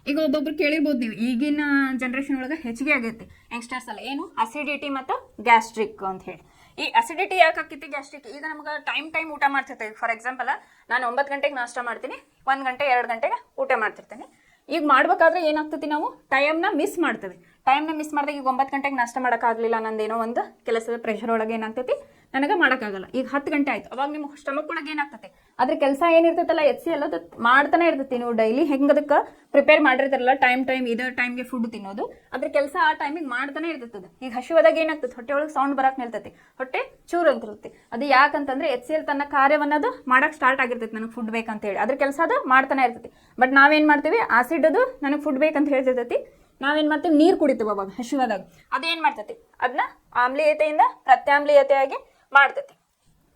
ಈಗ ಒಬ್ಬೊಬ್ರು ಕೇಳಿರ್ಬೋದು ನೀವು, ಈಗಿನ ಜನ್ರೇಷನ್ ಒಳಗೆ ಹೆಚ್ಚಿಗೆ ಆಗೈತಿ ಯಂಗ್ಸ್ಟರ್ಸ್ ಅಲ್ಲ, ಏನು ಅಸಿಡಿಟಿ ಮತ್ತು ಗ್ಯಾಸ್ಟ್ರಿಕ್ ಅಂತ ಹೇಳಿ. ಈ ಅಸಿಡಿಟಿ ಯಾಕೆ ಆಕೈತಿ ಗ್ಯಾಸ್ಟ್ರಿಕ್? ಈಗ ನಮ್ಗೆ ಟೈಮ್ ಊಟ ಮಾಡ್ತಿರ್ತೀವಿ. ಫಾರ್ ಎಕ್ಸಾಂಪಲ್ ನಾನು 9 ಗಂಟೆಗೆ ನಾಷ್ಟ ಮಾಡ್ತೀನಿ, 1 ಗಂಟೆ 2 ಗಂಟೆಗೆ ಊಟ ಮಾಡ್ತಿರ್ತೀನಿ. ಈಗ ಮಾಡ್ಬೇಕಾದ್ರೆ ಏನಾಗ್ತೈತಿ, ನಾವು ಟೈಮ್ನ ಮಿಸ್ ಮಾಡ್ತೀವಿ. ಟೈಮ್ನ ಮಿಸ್ ಮಾಡಿದಾಗ ಈಗ 9 ಗಂಟೆಗೆ ನಾಷ್ಟ ಮಾಡೋಕ್ಕಾಗಲಿಲ್ಲ, ನಂದೇನೋ ಒಂದು ಕೆಲಸದ ಪ್ರೆಷರ್ ಒಳಗೆ ಏನಾಗ್ತೈತಿ ನನಗೆ ಮಾಡೋಕ್ಕಾಗಲ್ಲ. ಈಗ 10 ಗಂಟೆ ಆಯ್ತು, ಅವಾಗ ನಿಮ್ಮ ಸ್ಟಮಕ್ ಒಳಗೆ ಏನಾಗ್ತೈತಿ, ಅದ್ರ ಕೆಲಸ ಏನಿರ್ತೈತಲ್ಲ HCl ಅದು ಮಾಡ್ತಾನೆ ಇರ್ತೈತಿ. ನೀವು ಡೈಲಿ ಹೆಂಗೆ ಅದಕ್ಕೆ ಪ್ರಿಪೇರ್ ಮಾಡಿರ್ತಾರಲ್ಲ, ಟೈಮ್ ಇದೇ ಟೈಮ್ಗೆ ಫುಡ್ ತಿನ್ನೋದು, ಅದ್ರ ಕೆಲಸ ಆ ಟೈಮಿಗೆ ಮಾಡ್ತಾನೆ ಇರ್ತೈತದ. ಈಗ ಹಸಿವಾದಾಗ ಏನಾಗ್ತದೆ, ಹೊಟ್ಟೆ ಒಳಗೆ ಸೌಂಡ್ ಬರಕ್ಕೆ ನಿಲ್ತೈತಿ, ಹೊಟ್ಟೆ ಚೂರು ಅಂತಿರುತ್ತೆ. ಅದು ಯಾಕಂತಂದ್ರೆ HCl ತನ್ನ ಕಾರ್ಯವನ್ನದು ಮಾಡಕ್ಕೆ ಸ್ಟಾರ್ಟ್ ಆಗಿರ್ತೈತಿ, ನನಗೆ ಫುಡ್ ಬೇಕಂತ ಹೇಳಿ ಅದ್ರ ಕೆಲಸ ಅದು ಮಾಡ್ತಾನೆ ಇರ್ತೈತಿ. ಬಟ್ ನಾವೇನು ಮಾಡ್ತೀವಿ, ಆಸಿಡ್ ಅದು ನನಗೆ ಫುಡ್ ಬೇಕಂತ ಹೇಳ್ತಿರ್ತೈತಿ, ನಾವೇನು ಮಾಡ್ತೀವಿ, ನೀರು ಕುಡಿತೀವಿ ಅವಾಗ ಹಸಿವಾದಾಗ. ಅದೇನು ಮಾಡ್ತೈತಿ, ಅದನ್ನ ಆಮ್ಲೀಯತೆಯಿಂದ ಪ್ರತ್ಯಾಮ್ಲೀಯತೆಯಾಗಿ ಮಾಡ್ತೈತಿ.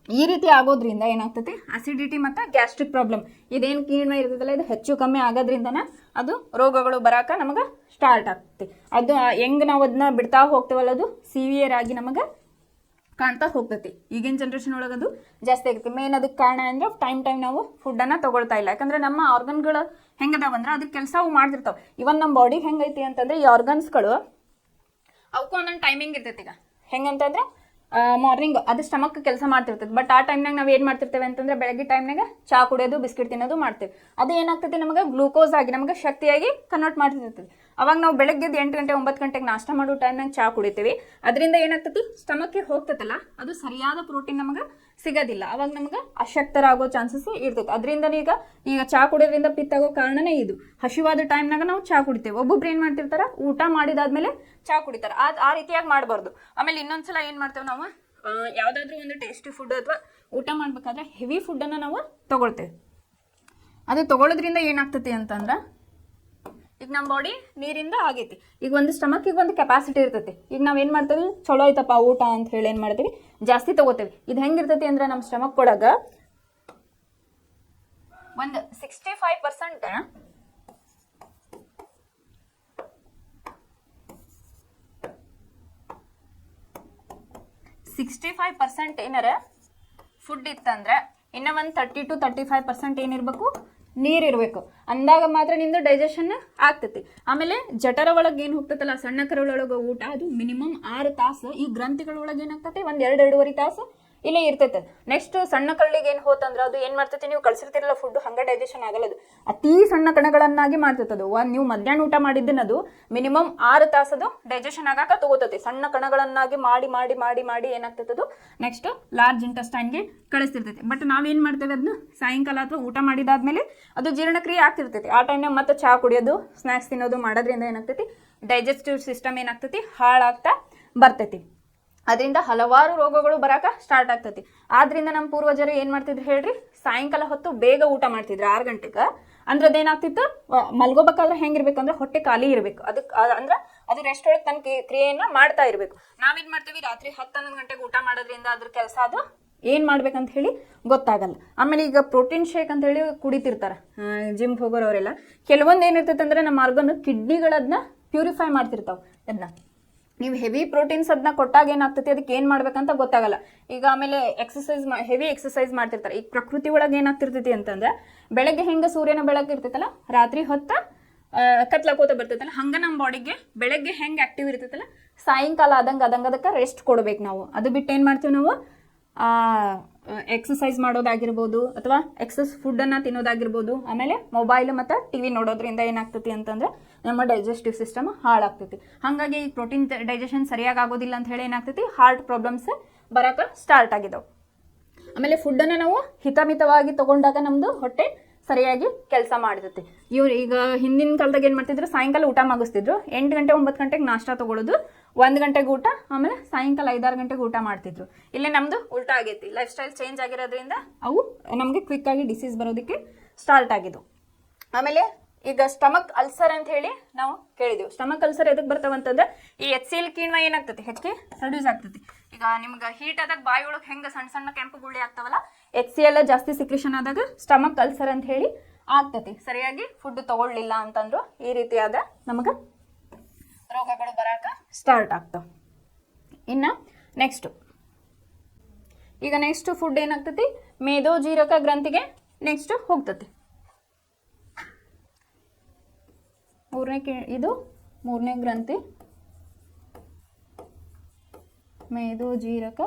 ಈ ರೀತಿ ಆಗೋದ್ರಿಂದ ಏನಾಗ್ತೈತಿ, ಅಸಿಡಿಟಿ ಮತ್ತು ಗ್ಯಾಸ್ಟ್ರಿಕ್ ಪ್ರಾಬ್ಲಮ್ ಇದೇನು ಕೀಣ್ಮ ಇರ್ತೈತಲ್ಲ, ಇದು ಹೆಚ್ಚು ಕಮ್ಮಿ ಆಗೋದ್ರಿಂದನ ಅದು ರೋಗಗಳು ಬರಾಕ ನಮಗೆ ಸ್ಟಾರ್ಟ್ ಆಗ್ತೈತಿ. ಅದು ಹೆಂಗೆ ನಾವು ಅದನ್ನ ಬಿಡ್ತಾ ಹೋಗ್ತೀವಲ್ಲ, ಅದು ಸಿವಿಯರ್ ಆಗಿ ನಮಗೆ ಕಾಣ್ತಾ ಹೋಗ್ತೈತಿ. ಈಗಿನ ಜನ್ರೇಷನ್ ಒಳಗೆ ಅದು ಜಾಸ್ತಿ ಆಗುತ್ತೆ. ಮೇನ್ ಅದಕ್ಕೆ ಕಾರಣ ಅಂದ್ರೆ ಟೈಮ್ ನಾವು ಫುಡ್ಡನ್ನು ತೊಗೊಳ್ತಾ ಇಲ್ಲ. ಯಾಕಂದ್ರೆ ನಮ್ಮ ಆರ್ಗನ್ಗಳು ಹೆಂಗದಾವಂದ್ರೆ ಅದಕ್ಕೆ ಕೆಲಸ ಅವು ಮಾಡ್ತಿರ್ತಾವೆ. ಇವನ್ ನಮ್ಮ ಬಾಡಿ ಹೆಂಗೈತಿ ಅಂತಂದ್ರೆ, ಈ ಆರ್ಗನ್ಸ್ಗಳು ಅವಕ್ಕೂ ಒಂದೊಂದು ಟೈಮಿಂಗ್ ಇರ್ತೈತಿ. ಈಗ ಹೆಂಗಂತಂದ್ರೆ ಮಾರ್ನಿಂಗ್ ಅದು ಸ್ಟಮಕ್ ಕೆಲಸ ಮಾಡ್ತಿರ್ತೈತೆ. ಬಟ್ ಆ ಟೈಮ್ನಾಗ ನಾವು ಏನು ಮಾಡ್ತಿರ್ತೇವೆ ಅಂತಂದ್ರೆ, ಬೆಳಗ್ಗೆ ಟೈಮ್ನಾಗ ಚಾ ಕುಡಿಯೋದು, ಬಿಸ್ಕಿಟ್ ತಿನ್ನೋದು ಮಾಡ್ತೇವೆ. ಅದು ಏನಾಗ್ತೈತಿ, ನಮಗೆ ಗ್ಲೂಕೋಸ್ ಆಗಿ ನಮಗೆ ಶಕ್ತಿಯಾಗಿ ಕನ್ವರ್ಟ್ ಮಾಡ್ತಿರ್ತೈತಿ. ಅವಾಗ ನಾವು ಬೆಳಗ್ಗೆ 8 ಗಂಟೆ 9 ಗಂಟೆಗೆ ನಾಷ್ಟ ಮಾಡೋ ಟೈಮ್ನಾಗ ಚಾ ಕುಡಿತೀವಿ. ಅದರಿಂದ ಏನಾಗ್ತೈತಿ, ಸ್ಟಮಕ್ಗೆ ಹೋಗ್ತೈತಲ್ಲ, ಅದು ಸರಿಯಾದ ಪ್ರೋಟೀನ್ ನಮಗೆ ಸಿಗೋದಿಲ್ಲ. ಅವಾಗ ನಮ್ಗೆ ಅಶಕ್ತರಾಗೋ ಚಾನ್ಸಸ್ ಇರ್ತೈತೆ. ಅದರಿಂದ ಈಗ ಚಾ ಕುಡಿಯೋದ್ರಿಂದ ಪಿತ್ತಾಗೋ ಕಾರಣನೇ ಇದು. ಹಸಿವಾದ ಟೈಮ್ನಾಗ ನಾವು ಚಾ ಕುಡಿತೇವೆ. ಒಬ್ಬೊಬ್ರು ಏನು ಮಾಡ್ತಿರ್ತಾರೆ, ಊಟ ಮಾಡಿದಾದ್ಮೇಲೆ ಚಾ ಕುಡಿತಾರೆ. ಆ ರೀತಿಯಾಗಿ ಮಾಡಬಾರ್ದು. ಆಮೇಲೆ ಇನ್ನೊಂದ್ಸಲ ಏನು ಮಾಡ್ತೇವೆ, ನಾವು ಯಾವುದಾದ್ರೂ ಒಂದು ಟೇಸ್ಟಿ ಫುಡ್ ಅಥವಾ ಊಟ ಮಾಡ್ಬೇಕಾದ್ರೆ ಹೆವಿ ಫುಡ್ಡನ್ನು ನಾವು ತೊಗೊಳ್ತೇವೆ. ಅದು ತೊಗೊಳೋದ್ರಿಂದ ಏನಾಗ್ತೈತಿ ಅಂತಂದ್ರೆ, ಈಗ ನಮ್ಮ ಬಾಡಿ ನೀರಿಂದ ಆಗೈತಿ. ಈಗ ಒಂದು ಸ್ಟಮಕ್ಕಿಗೆ ಒಂದು ಕೆಪಾಸಿಟಿ ಇರ್ತೈತಿ. ಈಗ ನಾವೇನು ಮಾಡ್ತೀವಿ, ಚಲೋ ಆಯ್ತಪ್ಪ ಊಟ ಅಂತ ಹೇಳಿ ಏನು ಮಾಡ್ತೀವಿ, ಜಾಸ್ತಿ ತೊಗೋತೇವೆ. ಇದು ಹೆಂಗಿರ್ತೈತಿ ಅಂದ್ರೆ, ನಮ್ಮ ಸ್ಟಮಕ್ ಒಳಗೆ ಒಂದು 65% ಏನಾರ ಫುಡ್ ಇತ್ತಂದ್ರೆ, ಇನ್ನು ಒಂದು 30 to 35% ಏನಿರಬೇಕು, ನೀರಿರಬೇಕು. ಅಂದಾಗ ಮಾತ್ರ ನಿಂದು ಡೈಜೆಷನ್ ಆಗ್ತೈತಿ. ಆಮೇಲೆ ಜಠರ ಒಳಗೆ ಏನು ಹೋಗ್ತೈತಲ್ಲ, ಸಣ್ಣ ಕರುಳೊಳಗೆ ಊಟ, ಅದು ಮಿನಿಮಮ್ 6 ತಾಸು ಈ ಗ್ರಂಥಿಗಳೊಳಗೆ ಏನಾಗ್ತೈತಿ, 1-2.5 ತಾಸು ಇಲ್ಲೇ ಇರ್ತೈತೆ. ನೆಕ್ಸ್ಟ್ ಸಣ್ಣ ಕರಳಿಗೆ ಏನು ಹೋತಂದ್ರೆ, ಅದು ಏನು ಮಾಡ್ತೈತಿ, ನೀವು ಕಳ್ಸಿರ್ತಿರಲ್ಲ ಫುಡ್, ಹಂಗೆ ಡೈಜೆಷನ್ ಆಗಲ್ಲ. ಅದು ಅತಿ ಸಣ್ಣ ಕಣಗಳನ್ನಾಗಿ ಮಾಡ್ತೈತದು. ನೀವು ಮಧ್ಯಾಹ್ನ ಊಟ ಮಾಡಿದ್ದನ್ನದು ಮಿನಿಮಮ್ 6 ತಾಸದು ಡೈಜೆಷನ್ ಆಗಾಕ ತಗೋತೈತಿ. ಸಣ್ಣ ಕಣಗಳನ್ನಾಗಿ ಮಾಡಿ ಮಾಡಿ ಮಾಡಿ ಮಾಡಿ ಏನಾಗ್ತೈತದು ನೆಕ್ಸ್ಟ್ ಲಾರ್ಜ್ ಇಂಟೆಸ್ಟೈನ್ಗೆ ಕಳಿಸ್ತಿರ್ತೈತಿ. ಬಟ್ ನಾವೇನು ಮಾಡ್ತೇವೆ, ಅದನ್ನ ಸಾಯಂಕಾಲ ಅಥವಾ ಊಟ ಮಾಡಿದಾದ್ಮೇಲೆ ಅದು ಜೀರ್ಣಕ್ರಿಯೆ ಆಗ್ತಿರ್ತೈತಿ. ಆ ಟೈಮ್ನಾಗ ಮತ್ತೆ ಚಹಾ ಕುಡಿಯೋದು, ಸ್ನ್ಯಾಕ್ಸ್ ತಿನ್ನೋದು ಮಾಡೋದ್ರಿಂದ ಏನಾಗ್ತೈತಿ, ಡೈಜೆಸ್ಟಿವ್ ಸಿಸ್ಟಮ್ ಏನಾಗ್ತೈತಿ, ಹಾಳಾಗ್ತಾ ಬರ್ತೈತಿ. ಅದರಿಂದ ಹಲವಾರು ರೋಗಗಳು ಬರಾಕ ಸ್ಟಾರ್ಟ್ ಆಗ್ತೈತಿ. ಆದ್ರಿಂದ ನಮ್ಮ ಪೂರ್ವಜರು ಏನು ಮಾಡ್ತಿದ್ರು ಹೇಳ್ರಿ, ಸಾಯಂಕಾಲ ಹೊತ್ತು ಬೇಗ ಊಟ ಮಾಡ್ತಿದ್ರು 6 ಗಂಟೆಗೆ. ಅಂದ್ರೆ ಅದೇನಾಗ್ತಿತ್ತು, ಮಲ್ಗೋಬೇಕಾದ್ರೆ ಹೆಂಗಿರ್ಬೇಕಂದ್ರೆ ಹೊಟ್ಟೆ ಖಾಲಿ ಇರಬೇಕು. ಅದಕ್ಕೆ ಅಂದ್ರೆ ಅದು ರೆಸ್ಟ್ ಒಳಗೆ ತನ್ನ ಕ್ರಿಯೆಯನ್ನ ಮಾಡ್ತಾ ಇರಬೇಕು. ನಾವೇನು ಮಾಡ್ತೀವಿ, ರಾತ್ರಿ 10-11 ಗಂಟೆಗೆ ಊಟ ಮಾಡೋದ್ರಿಂದ ಅದ್ರ ಕೆಲಸ ಅದು ಏನು ಮಾಡ್ಬೇಕಂತ ಹೇಳಿ ಗೊತ್ತಾಗಲ್ಲ. ಆಮೇಲೆ ಈಗ ಪ್ರೋಟೀನ್ ಶೇಕ್ ಅಂತ ಹೇಳಿ ಕುಡಿತಿರ್ತಾರೆ ಜಿಮ್ಗೆ ಹೋಗೋರವರೆಲ್ಲ. ಕೆಲವೊಂದು ಏನಿರ್ತೈತೆ ಅಂದ್ರೆ, ನಮ್ಮ ಆರ್ಗನ್ ಕಿಡ್ನಿಗಳನ್ನ ಪ್ಯೂರಿಫೈ ಮಾಡ್ತಿರ್ತಾವೆ. ಅದನ್ನ ನೀವು ಹೆವಿ ಪ್ರೋಟೀನ್ಸ್ ಅದನ್ನ ಕೊಟ್ಟಾಗ ಏನಾಗ್ತೈತಿ, ಅದಕ್ಕೆ ಏನು ಮಾಡ್ಬೇಕಂತ ಗೊತ್ತಾಗಲ್ಲ. ಈಗ ಆಮೇಲೆ ಹೆವಿ ಎಕ್ಸಸೈಸ್ ಮಾಡ್ತಿರ್ತಾರೆ. ಈಗ ಪ್ರಕೃತಿ ಒಳಗೆ ಏನಾಗ್ತಿರ್ತೈತಿ ಅಂತಂದ್ರೆ, ಬೆಳಗ್ಗೆ ಹೆಂಗೆ ಸೂರ್ಯನ ಬೆಳಗ್ಗೆ ಇರ್ತೈತಲ್ಲ, ರಾತ್ರಿ ಹೊತ್ತ ಕತ್ಲಕೋತ ಬರ್ತೈತಲ್ಲ, ಹಂಗೆ ನಮ್ಮ ಬಾಡಿಗೆ ಬೆಳಗ್ಗೆ ಹೆಂಗೆ ಆಕ್ಟಿವ್ ಇರ್ತೈತಲ್ಲ, ಸಾಯಂಕಾಲ ಆದಂಗೆ ಅದಕ್ಕೆ ರೆಸ್ಟ್ ಕೊಡ್ಬೇಕು ನಾವು. ಅದು ಬಿಟ್ಟು ಏನು ಮಾಡ್ತೀವಿ ನಾವು, ಎಕ್ಸಸೈಸ್ ಮಾಡೋದಾಗಿರ್ಬೋದು ಅಥವಾ ಎಕ್ಸಸ್ ಫುಡ್ಡನ್ನು ತಿನ್ನೋದಾಗಿರ್ಬೋದು. ಆಮೇಲೆ ಮೊಬೈಲ್ ಮತ್ತು TV ನೋಡೋದ್ರಿಂದ ಏನಾಗ್ತೈತಿ ಅಂತಂದ್ರೆ, ನಮ್ಮ ಡೈಜೆಸ್ಟಿವ್ ಸಿಸ್ಟಮ್ ಹಾಳಾಗ್ತೈತಿ. ಹಾಗಾಗಿ ಈ ಪ್ರೋಟೀನ್ ಡೈಜೆಷನ್ ಸರಿಯಾಗಿ ಆಗೋದಿಲ್ಲ ಅಂತ ಹೇಳಿ ಏನಾಗ್ತೈತಿ, ಹಾರ್ಟ್ ಪ್ರಾಬ್ಲಮ್ಸ್ ಬರೋಕೆ ಸ್ಟಾರ್ಟ್ ಆಗಿದ್ದಾವೆ. ಆಮೇಲೆ ಫುಡ್ಡನ್ನು ನಾವು ಹಿತಮಿತವಾಗಿ ತೊಗೊಂಡಾಗ ನಮ್ಮದು ಹೊಟ್ಟೆ ಸರಿಯಾಗಿ ಕೆಲಸ ಮಾಡ್ತೈತಿ. ಇವ್ರು ಈಗ ಹಿಂದಿನ ಕಾಲದಾಗ ಏನು ಮಾಡ್ತಿದ್ರು, ಸಾಯಂಕಾಲ ಊಟ ಮುಗಿಸ್ತಿದ್ರು, 8 ಗಂಟೆ 9 ಗಂಟೆಗೆ ನಾಷ್ಟ ತೊಗೊಳ್ಳೋದು, 1 ಗಂಟೆಗೆ ಊಟ, ಆಮೇಲೆ ಸಾಯಂಕಾಲ 5-6 ಗಂಟೆಗೆ ಊಟ ಮಾಡ್ತಿದ್ರು. ಇಲ್ಲೇ ನಮ್ಮದು ಉಲ್ಟಾ ಆಗೈತಿ. ಲೈಫ್ ಸ್ಟೈಲ್ ಚೇಂಜ್ ಆಗಿರೋದ್ರಿಂದ ಅವು ನಮಗೆ ಕ್ವಿಕ್ಕಾಗಿ ಡಿಸೀಸ್ ಬರೋದಕ್ಕೆ ಸ್ಟಾರ್ಟ್ ಆಗಿದ್ದು. ಆಮೇಲೆ ಈಗ ಸ್ಟಮಕ್ ಅಲ್ಸರ್ ಅಂತ ಹೇಳಿ ನಾವು ಕೇಳಿದೆವು. ಸ್ಟಮಕ್ ಅಲ್ಸರ್ ಎದಕ್ಕೆ ಬರ್ತಾವಂತಂದ್ರೆ, ಈ HCl ಕಿಣ್ವ ಏನಾಗ್ತೈತಿ, ಹೆಚ್ಚಿಗೆ ಪ್ರೊಡ್ಯೂಸ್ ಆಗ್ತೈತಿ. ಈಗ ನಿಮ್ಗೆ ಹೀಟ್ ಆದಾಗ ಬಾಯಿ ಒಳಗೆ ಹೆಂಗೆ ಸಣ್ಣ ಸಣ್ಣ ಕೆಂಪು ಗುಳ್ಳಿ ಆಗ್ತಾವಲ್ಲ, HCl ಜಾಸ್ತಿ ಸಿಕ್ರೇಷನ್ ಆದಾಗ ಸ್ಟಮಕ್ ಅಲ್ಸರ್ ಅಂತ ಹೇಳಿ ಆಗ್ತೈತಿ. ಸರಿಯಾಗಿ ಫುಡ್ ತಗೊಳ್ಳಿಲ್ಲ ಅಂತಂದ್ರು ಈ ರೀತಿಯಾದ ನಮಗೆ ರೋಗಗಳು ಬರಾಕ ಸ್ಟಾರ್ಟ್ ಆಗ್ತಾವ. ಇನ್ನು ನೆಕ್ಸ್ಟ್ ಫುಡ್ ಏನಾಗ್ತೈತಿ, ಮೇದೋಜೀರಕ ಗ್ರಂಥಿಗೆ ನೆಕ್ಸ್ಟ್ ಹೋಗ್ತೈತಿ. ಮೂರನೇ ಗ್ರಂಥಿ ಮೇದೋಜೀರಕ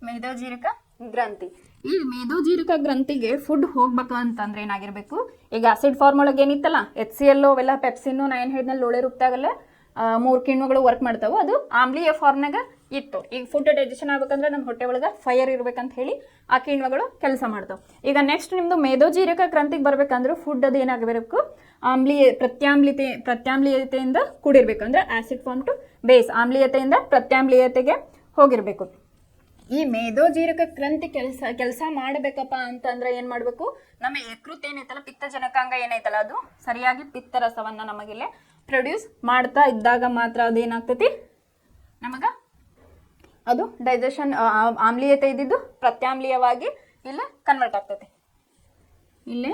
ಮೇದೋಜೀರಕ ಗ್ರಂಥಿ. ಈ ಮೇದೋಜೀರಕ ಗ್ರಂಥಿಗೆ ಫುಡ್ ಹೋಗ್ಬೇಕು ಅಂತಂದ್ರೆ ಏನಾಗಿರ್ಬೇಕು, ಈಗ ಆಸಿಡ್ ಫಾರ್ಮ್ ಒಳಗೆ ಏನಿತ್ತಲ್ಲ HCl ಅವೆಲ್ಲ ಪೆಪ್ಸಿನ್ ನಾ ಏನು ಹೇಳಿದ್ನಲ್ಲಿ ಲೋಳೆ ರೂಪದಾಗಲ್ಲ 3 ಕಿಣ್ವಗಳು ವರ್ಕ್ ಮಾಡ್ತಾವೆ, ಅದು ಆಮ್ಲೀಯ ಫಾರ್ಮ್ನಾಗ ಇತ್ತು. ಈಗ ಫುಡ್ ಡೈಜೆಷನ್ ಆಗ್ಬೇಕಂದ್ರೆ ನಮ್ಮ ಹೊಟ್ಟೆ ಒಳಗೆ ಫೈರ್ ಇರ್ಬೇಕಂತ ಹೇಳಿ ಆ ಕಿಣ್ವಗಳು ಕೆಲಸ ಮಾಡ್ತಾವೆ. ಈಗ ನೆಕ್ಸ್ಟ್ ನಿಮ್ಮದು ಮೇದೋಜೀರಕ ಗ್ರಂಥಿಗೆ ಬರ್ಬೇಕಂದ್ರೆ ಫುಡ್ ಅದು ಏನಾಗಬೇಕು, ಪ್ರತ್ಯಾಮ್ಲೀಯತೆಯಿಂದ ಕೂಡಿರ್ಬೇಕಂದ್ರೆ ಆಸಿಡ್ ಫಾರ್ಮ್ ಟು ಬೇಸ್, ಆಮ್ಲೀಯತೆಯಿಂದ ಪ್ರತ್ಯಾಮ್ಲೀಯತೆಗೆ ಹೋಗಿರ್ಬೇಕು. ಈ ಮೇದೋಜೀರಕ ಗ್ರಂಥಿ ಕೆಲಸ ಮಾಡಬೇಕಪ್ಪ ಅಂತಂದ್ರೆ ಏನು ಮಾಡಬೇಕು, ನಮ್ಮ ಯಕೃತ್ ಏನೈತಲ್ಲ ಪಿತ್ತಜನಕಾಂಗ ಏನೈತಲ್ಲ ಅದು ಸರಿಯಾಗಿ ಪಿತ್ತರಸವನ್ನು ನಮಗಿಲ್ಲೇ ಪ್ರೊಡ್ಯೂಸ್ ಮಾಡ್ತಾ ಇದ್ದಾಗ ಮಾತ್ರ ಅದೇನಾಗ್ತೈತಿ ನಮಗೆ ಅದು ಡೈಜೆಷನ್ ಆಮ್ಲೀಯತೆ ಇದ್ದಿದ್ದು ಪ್ರತ್ಯಾಮ್ಲೀಯವಾಗಿ ಇಲ್ಲೇ ಕನ್ವರ್ಟ್ ಆಗ್ತೈತಿ. ಇಲ್ಲೇ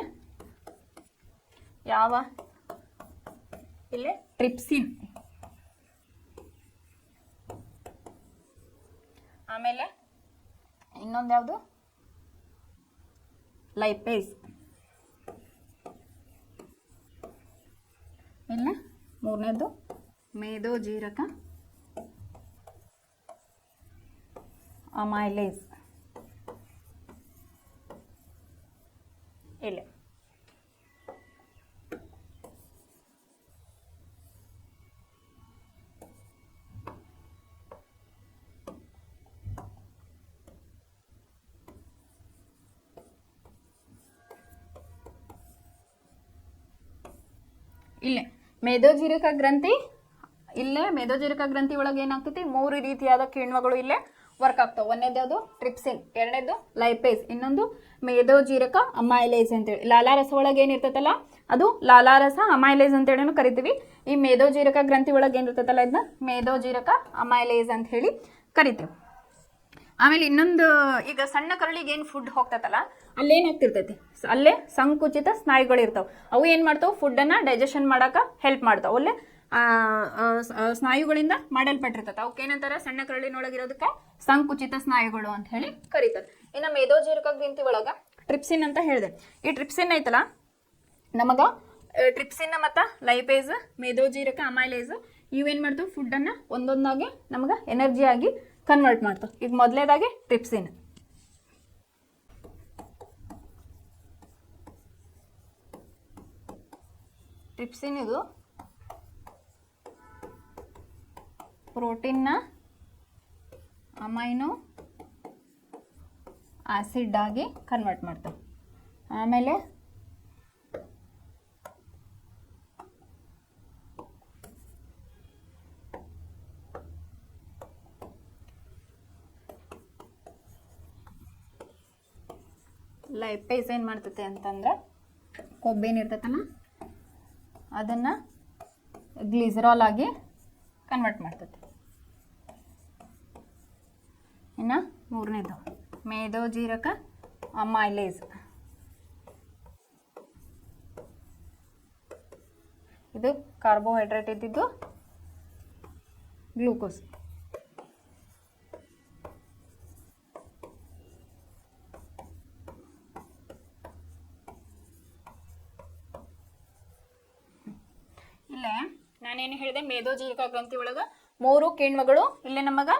ಇಲ್ಲೇ ಟ್ರಿಪ್ಸಿನ್, ಆಮೇಲೆ ಇನ್ನೊಂದು ಯಾವುದು ಲೈಪೇಸ್, ಇಲ್ಲ ಮೂರನೇದು ಮೇದೋಜೀರಕ ಅಮೈಲೇಸ್. ಇಲ್ಲ ಇಲ್ಲೇ ಮೇದೋಜೀರಕ ಗ್ರಂಥಿ, ಇಲ್ಲೇ ಮೇದೋಜೀರಕ ಗ್ರಂಥಿ ಒಳಗೆ ಏನಾಗ್ತೈತಿ 3 ರೀತಿಯಾದ ಕಿಣ್ವಗಳು ಇಲ್ಲೇ ವರ್ಕ್ ಆಗ್ತಾವೆ. ಒಂದೇದು ಯಾವುದು ಟ್ರಿಪ್ಸಿನ್, ಎರಡನೇದು ಲೈಪೇಸ್, ಇನ್ನೊಂದು ಮೇದೋಜೀರಕ ಅಮೈಲೇಸ್ ಅಂತೇಳಿ. ಲಾಲಾರಸ ಒಳಗೆ ಏನಿರ್ತೈತಲ್ಲ ಅದು ಲಾಲಾರಸ ಅಮೈಲೇಸ್ ಅಂತೇಳಿ ಕರಿತೀವಿ. ಈ ಮೇದೋಜೀರಕ ಗ್ರಂಥಿ ಒಳಗೆ ಏನಿರ್ತೈತಲ್ಲ ಇದನ್ನ ಮೇದೋಜೀರಕ ಅಮೈಲೇಸ್ ಅಂತ ಹೇಳಿ ಕರಿತೀವಿ. ಆಮೇಲೆ ಇನ್ನೊಂದು, ಈಗ ಸಣ್ಣ ಕರಳಿಗೆ ಏನು ಫುಡ್ ಹೋಗ್ತೈತಲ್ಲ ಅಲ್ಲೇನಾಗ್ತಿರ್ತೈತಿ, ಅಲ್ಲೇ ಸಂಕುಚಿತ ಸ್ನಾಯುಗಳು ಇರ್ತಾವೆ. ಅವು ಏನು ಮಾಡ್ತಾವೆ, ಫುಡ್ಡನ್ನು ಡೈಜೆಷನ್ ಮಾಡೋಕೆ ಹೆಲ್ಪ್ ಮಾಡ್ತಾವೆ. ಅಲ್ಲೇ ಸ್ನಾಯುಗಳಿಂದ ಮಾಡಲ್ಪಟ್ಟಿರ್ತದೆ. ಅವಕ್ಕೆ ಏನಂತಾರೆ, ಸಣ್ಣ ಕರಳಿನೊಳಗಿರೋದಕ್ಕೆ ಸಂಕುಚಿತ ಸ್ನಾಯುಗಳು ಅಂತ ಹೇಳಿ ಕರೀತಾರೆ. ಇನ್ನು ಮೇದೋಜೀರಕ ಗ್ರಂಥಿ ಒಳಗೆ ಟ್ರಿಪ್ಸಿನ್ ಅಂತ ಹೇಳಿದೆ. ಈ ಟ್ರಿಪ್ಸಿನ್ ಐತಲ್ಲ ನಮಗೆ ಟ್ರಿಪ್ಸಿನ್ ಮತ್ತು ಲೈಪೇಸ್, ಮೇದೋಜೀರಕ ಅಮೈಲೇಸ್ ಇವೇನು ಮಾಡ್ತಾವೆ, ಫುಡ್ಡನ್ನು ಒಂದೊಂದಾಗಿ ನಮಗೆ ಎನರ್ಜಿಯಾಗಿ ಕನ್ವರ್ಟ್ ಮಾಡ್ತಾವೆ. ಈಗ ಮೊದಲೇದಾಗಿ ಟ್ರಿಪ್ಸಿನ್. ಟ್ರಿಪ್ಸಿನ್ ಇದು ಪ್ರೋಟೀನ್ನ ಅಮೈನೋ ಆಸಿಡ್ ಆಗಿ ಕನ್ವರ್ಟ್ ಮಾಡ್ತಾವೆ. ಆಮೇಲೆ ಲೈಪೇಸ್ ಏನು ಮಾಡ್ತೈತೆ ಅಂತಂದ್ರೆ ಕೊಬ್ಬೇನಿರ್ತೈತಲ್ಲ ಅದನ್ನು ಗ್ಲಿಸರಾಲ್ ಆಗಿ ಕನ್ವರ್ಟ್ ಮಾಡ್ತೈತೆ. ಇನ್ನು ಮೂರನೇದು ಮೇದೋಜೀರಕ ಅಮೈಲೇಸ್, ಇದು ಕಾರ್ಬೋಹೈಡ್ರೇಟ್ ಇದ್ದಿದ್ದು ಗ್ಲೂಕೋಸ್. ಇಲ್ಲೇ ನಾನೇನು ಹೇಳಿದೆ, ಮೇದೋಜೀರಕ ಗ್ರಂಥಿ ಒಳಗೆ 3 ಕಿಣ್ವಗಳು ಇಲ್ಲೇ ನಮಗೆ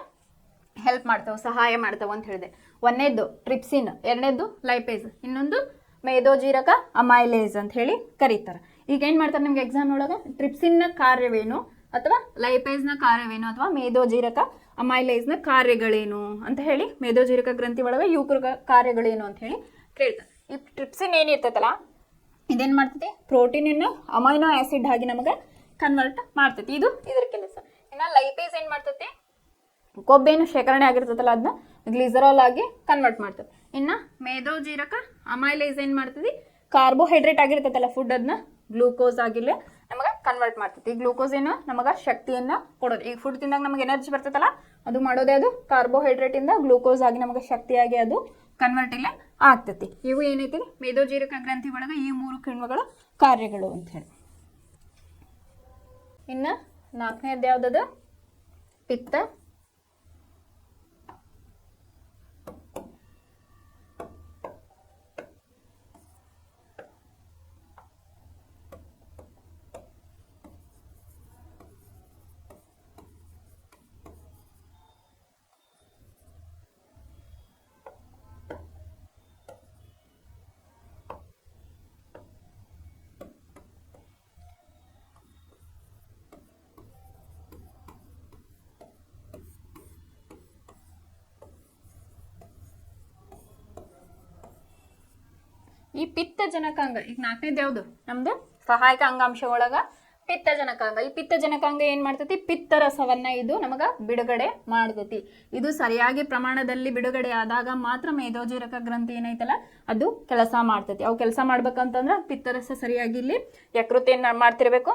ಹೆಲ್ಪ್ ಮಾಡ್ತಾವೆ, ಸಹಾಯ ಮಾಡ್ತಾವೆ ಅಂತ ಹೇಳಿದೆ. ಒಂದನೇದು ಟ್ರಿಪ್ಸಿನ್, ಎರಡನೇದು ಲೈಪೇಸ್, ಇನ್ನೊಂದು ಮೇದೋಜೀರಕ ಅಮೈಲೇಸ್ ಅಂತ ಹೇಳಿ ಕರೀತಾರೆ. ಈಗ ಏನು ಮಾಡ್ತಾರೆ ನಿಮ್ಗೆ ಎಕ್ಸಾಮ್ ಒಳಗೆ, ಟ್ರಿಪ್ಸಿನ್ನ ಕಾರ್ಯವೇನು ಅಥವಾ ಲೈಪೇಸ್ನ ಕಾರ್ಯವೇನು ಅಥವಾ ಮೇದೋಜೀರಕ ಅಮೈಲೇಸ್ನ ಕಾರ್ಯಗಳೇನು ಅಂತ ಹೇಳಿ, ಮೇದೋಜೀರಕ ಗ್ರಂಥಿ ಒಳಗೆ ಇವುಗಳ ಕಾರ್ಯಗಳೇನು ಅಂತ ಹೇಳಿ ಕೇಳ್ತಾರೆ. ಈ ಟ್ರಿಪ್ಸಿನ್ ಏನಿರ್ತೈತಲ್ಲ ಇದೇನು ಮಾಡ್ತೈತಿ, ಪ್ರೋಟೀನನ್ನು ಅಮೈನೋ ಆಸಿಡ್ ಆಗಿ ನಮಗೆ ಕನ್ವರ್ಟ್ ಮಾಡ್ತೈತಿ. ಇದು ಇದರ ಕೆಲಸ. ಇನ್ನು ಲೈಪೇಸ್ ಏನು ಮಾಡ್ತೈತಿ, ಕೊಬ್ಬೇನು ಶೇಖರಣೆ ಆಗಿರ್ತೈತಲ್ಲ ಅದನ್ನ ಗ್ಲಿಸರಾಲ್ ಆಗಿ ಕನ್ವರ್ಟ್ ಮಾಡ್ತದೆ. ಇನ್ನು ಮೇದೋಜೀರಕ ಅಮೈಲೇಸ್ ಏನು ಮಾಡ್ತದೆ, ಕಾರ್ಬೋಹೈಡ್ರೇಟ್ ಆಗಿರ್ತೈತಲ್ಲ ಫುಡ್ ಅದನ್ನ ಗ್ಲೂಕೋಸ್ ಆಗಿಲ್ಲೇ ನಮಗೆ ಕನ್ವರ್ಟ್ ಮಾಡ್ತೈತಿ. ಈ ಗ್ಲೂಕೋಸ್ ಏನು ನಮಗೆ ಶಕ್ತಿಯನ್ನು ಕೊಡೋದು. ಈಗ ಫುಡ್ ತಿಂದಾಗ ನಮಗೆ ಎನರ್ಜಿ ಬರ್ತೈತಲ್ಲ ಅದು ಮಾಡೋದೇ ಅದು ಕಾರ್ಬೋಹೈಡ್ರೇಟಿಂದ ಗ್ಲೂಕೋಸ್ ಆಗಿ ನಮಗೆ ಶಕ್ತಿಯಾಗಿ ಅದು ಕನ್ವರ್ಟ್ ಇಲ್ಲ ಆಗ್ತೈತಿ. ಇವು ಏನೈತಿ ಮೇದೋಜೀರಕ ಗ್ರಂಥಿ ಒಳಗೆ ಈ 3 ಕಿಣ್ವಗಳ ಕಾರ್ಯಗಳು ಅಂತ ಹೇಳಿ. ಇನ್ನು 4ನೇದು ಯಾವುದದು, ಪಿತ್ತ. ಈ ಪಿತ್ತಜನಕಾಂಗ ಈಗ 4ನೇದು ಯಾವುದು ನಮ್ದು ಸಹಾಯಕ ಅಂಗಾಂಶ ಒಳಗ ಪಿತ್ತಜನಕಾಂಗ. ಈ ಪಿತ್ತಜನಕಾಂಗ ಏನ್ ಮಾಡ್ತೈತಿ, ಪಿತ್ತರಸವನ್ನ ಇದು ನಮಗ ಬಿಡುಗಡೆ ಮಾಡ್ತೈತಿ. ಇದು ಸರಿಯಾಗಿ ಪ್ರಮಾಣದಲ್ಲಿ ಬಿಡುಗಡೆ ಆದಾಗ ಮಾತ್ರ ಮೇದೋಜೀರಕ ಗ್ರಂಥಿ ಏನೈತಲ್ಲ ಅದು ಕೆಲಸ ಮಾಡ್ತೈತಿ. ಅವು ಕೆಲಸ ಮಾಡ್ಬೇಕಂತಂದ್ರ ಪಿತ್ತರಸ ಸರಿಯಾಗಿ ಇಲ್ಲಿ ಯಕೃತಿ ಏನ್ ಮಾಡ್ತಿರ್ಬೇಕು,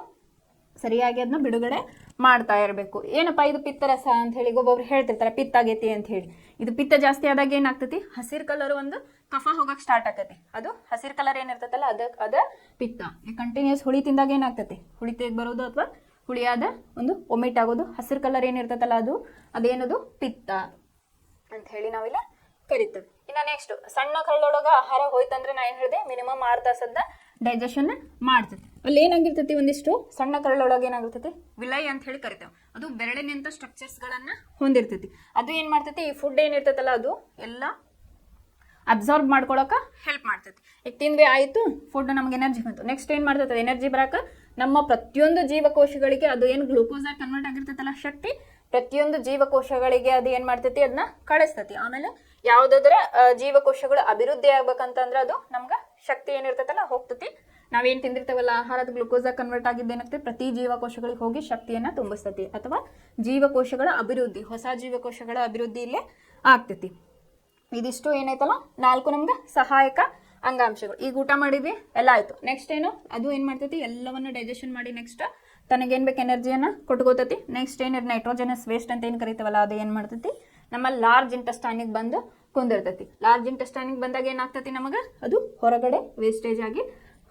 ಸರಿಯಾಗಿ ಅದನ್ನ ಬಿಡುಗಡೆ ಮಾಡ್ತಾ ಇರಬೇಕು. ಏನಪ್ಪಾ ಇದು ಪಿತ್ತರಸ ಅಂತ ಹೇಳಿ ಒಬ್ಬೊಬ್ರು ಹೇಳ್ತಿರ್ತಾರೆ ಪಿತ್ತ ಆಗೈತಿ ಅಂತ ಹೇಳಿ. ಇದು ಪಿತ್ತ ಜಾಸ್ತಿ ಆದಾಗ ಏನಾಗ್ತೈತಿ, ಹಸಿರು ಕಲರ್ ಒಂದು ಕಫ ಹೋಗಕ್ ಸ್ಟಾರ್ಟ್ ಆಕತಿ. ಅದು ಹಸಿರು ಕಲರ್ ಏನಿರ್ತೈತಲ್ಲ ಅದ ಪಿತ್ತ. ಕಂಟಿನ್ಯೂಸ್ ಹುಳಿ ತಿಂದಾಗ ಏನಾಗ್ತೈತಿ, ಹುಳಿ ತೆಗ್ ಬರೋದು ಅಥವಾ ಹುಳಿಯಾದ ಒಂದು ಒಮಿಟ್ ಆಗೋದು. ಹಸಿರು ಕಲರ್ ಏನಿರ್ತೈತಲ್ಲ ಅದೇನದು ಪಿತ್ತ ಅಂತ ಹೇಳಿ ನಾವಿಲ್ಲ ಕರಿತೇವೆ. ಇನ್ನ ನೆಕ್ಸ್ಟ್ ಸಣ್ಣ ಕರಳೊಳಗ ಆಹಾರ ಹೋಯ್ತಂದ್ರೆ ನಾ ಏನ್ ಹೇಳಿದೆ, ಮಿನಿಮಮ್ 6 ತಾಸದ ಡೈಜೆಷನ್ ಮಾಡ್ತೈತಿ. ಅಲ್ಲಿ ಏನಾಗಿರ್ತೈತಿ, ಒಂದಿಷ್ಟು ಸಣ್ಣ ಕರಳೊಳಗೆ ಏನಾಗಿರ್ತೈತಿ ವಿಲೈ ಅಂತ ಹೇಳಿ ಕರಿತೇವೆ. ಅದು ಬೆರಳಿನಿಂದ ಸ್ಟ್ರಕ್ಚರ್ಸ್ ಗಳನ್ನ ಹೊಂದಿರ್ತೈತಿ. ಅದು ಏನ್ ಮಾಡ್ತೈತಿ, ಈ ಫುಡ್ ಏನಿರ್ತೈತಲ್ಲ ಅದು ಎಲ್ಲ ಅಬ್ಸಾರ್ಬ್ ಮಾಡ್ಕೊಳಕ ಹೆಲ್ಪ್ ಮಾಡ್ತೈತಿ. ಈಗ ತಿಂದ್ವಿ ಆಯ್ತು, ಫುಡ್ ನಮ್ಗೆ ಎನರ್ಜಿ ಬಂತು. ನೆಕ್ಸ್ಟ್ ಏನ್ ಮಾಡ್ತೈತೆ, ಎನರ್ಜಿ ಬರಾಕ ನಮ್ಮ ಪ್ರತಿಯೊಂದು ಜೀವಕೋಶಗಳಿಗೆ ಅದು ಏನು ಗ್ಲೂಕೋಸ್ ಆಗಿ ಕನ್ವರ್ಟ್ ಆಗಿರ್ತೈತಲ್ಲ ಶಕ್ತಿ, ಪ್ರತಿಯೊಂದು ಜೀವಕೋಶಗಳಿಗೆ ಅದು ಏನ್ ಮಾಡ್ತೈತಿ, ಅದನ್ನ ಕಳಿಸ್ತೈತಿ. ಆಮೇಲೆ ಯಾವ್ದಾದ್ರ ಜೀವಕೋಶಗಳು ಅಭಿವೃದ್ಧಿ ಆಗ್ಬೇಕಂತಂದ್ರೆ ಅದು ನಮ್ಗ ಶಕ್ತಿ ಏನಿರ್ತೈತಲ್ಲ ಹೋಗ್ತೈತಿ. ನಾವೇನ್ ತಿಂದಿರ್ತೇವಲ್ಲ ಆಹಾರದ ಗ್ಲೂಕೋಸ್ ಆಗಿ ಕನ್ವರ್ಟ್ ಆಗಿದ್ದೇನಾಗ್ತೈತಿ, ಪ್ರತಿ ಜೀವಕೋಶಗಳಿಗೆ ಹೋಗಿ ಶಕ್ತಿಯನ್ನ ತುಂಬಿಸ್ತೈತಿ. ಅಥವಾ ಜೀವಕೋಶಗಳ ಅಭಿವೃದ್ಧಿ, ಹೊಸ ಜೀವಕೋಶಗಳ ಅಭಿವೃದ್ಧಿ ಇಲ್ಲೇ ಆಗ್ತೈತಿ. ಇದಿಷ್ಟು ಏನೈತಲ್ಲ 4 ನಮ್ಗೆ ಸಹಾಯಕ ಅಂಗಾಂಶಗಳು. ಈಗ ಊಟ ಮಾಡಿದ್ವಿ ಎಲ್ಲ ಆಯ್ತು. ನೆಕ್ಸ್ಟ್ ಏನು, ಅದು ಏನ್ ಮಾಡ್ತೈತಿ, ಎಲ್ಲವನ್ನ ಡೈಜೆಷನ್ ಮಾಡಿ ನೆಕ್ಸ್ಟ್ ತನಗೇನ್ ಬೇಕು ಎನರ್ಜಿಯನ್ನ ಕೊಟ್ಕೋತೈತಿ. ನೆಕ್ಸ್ಟ್ ಏನ್ ನೈಟ್ರೋಜನಸ್ ವೇಸ್ಟ್ ಅಂತ ಏನ್ ಕರಿತೀವಲ್ಲ ಅದು ಏನ್ ಮಾಡ್ತೈತಿ, ನಮ್ಮ ಲಾರ್ಜ್ ಇಂಟೆಸ್ಟೈನಿಗೆ ಬಂದು ಕುಂದಿರ್ತೈತಿ. ಲಾರ್ಜ್ ಇಂಟೆಸ್ಟೈನಿಗೆ ಬಂದಾಗ ಏನಾಗ್ತೈತಿ, ನಮಗ ಅದು ಹೊರಗಡೆ ವೇಸ್ಟೇಜ್ ಆಗಿ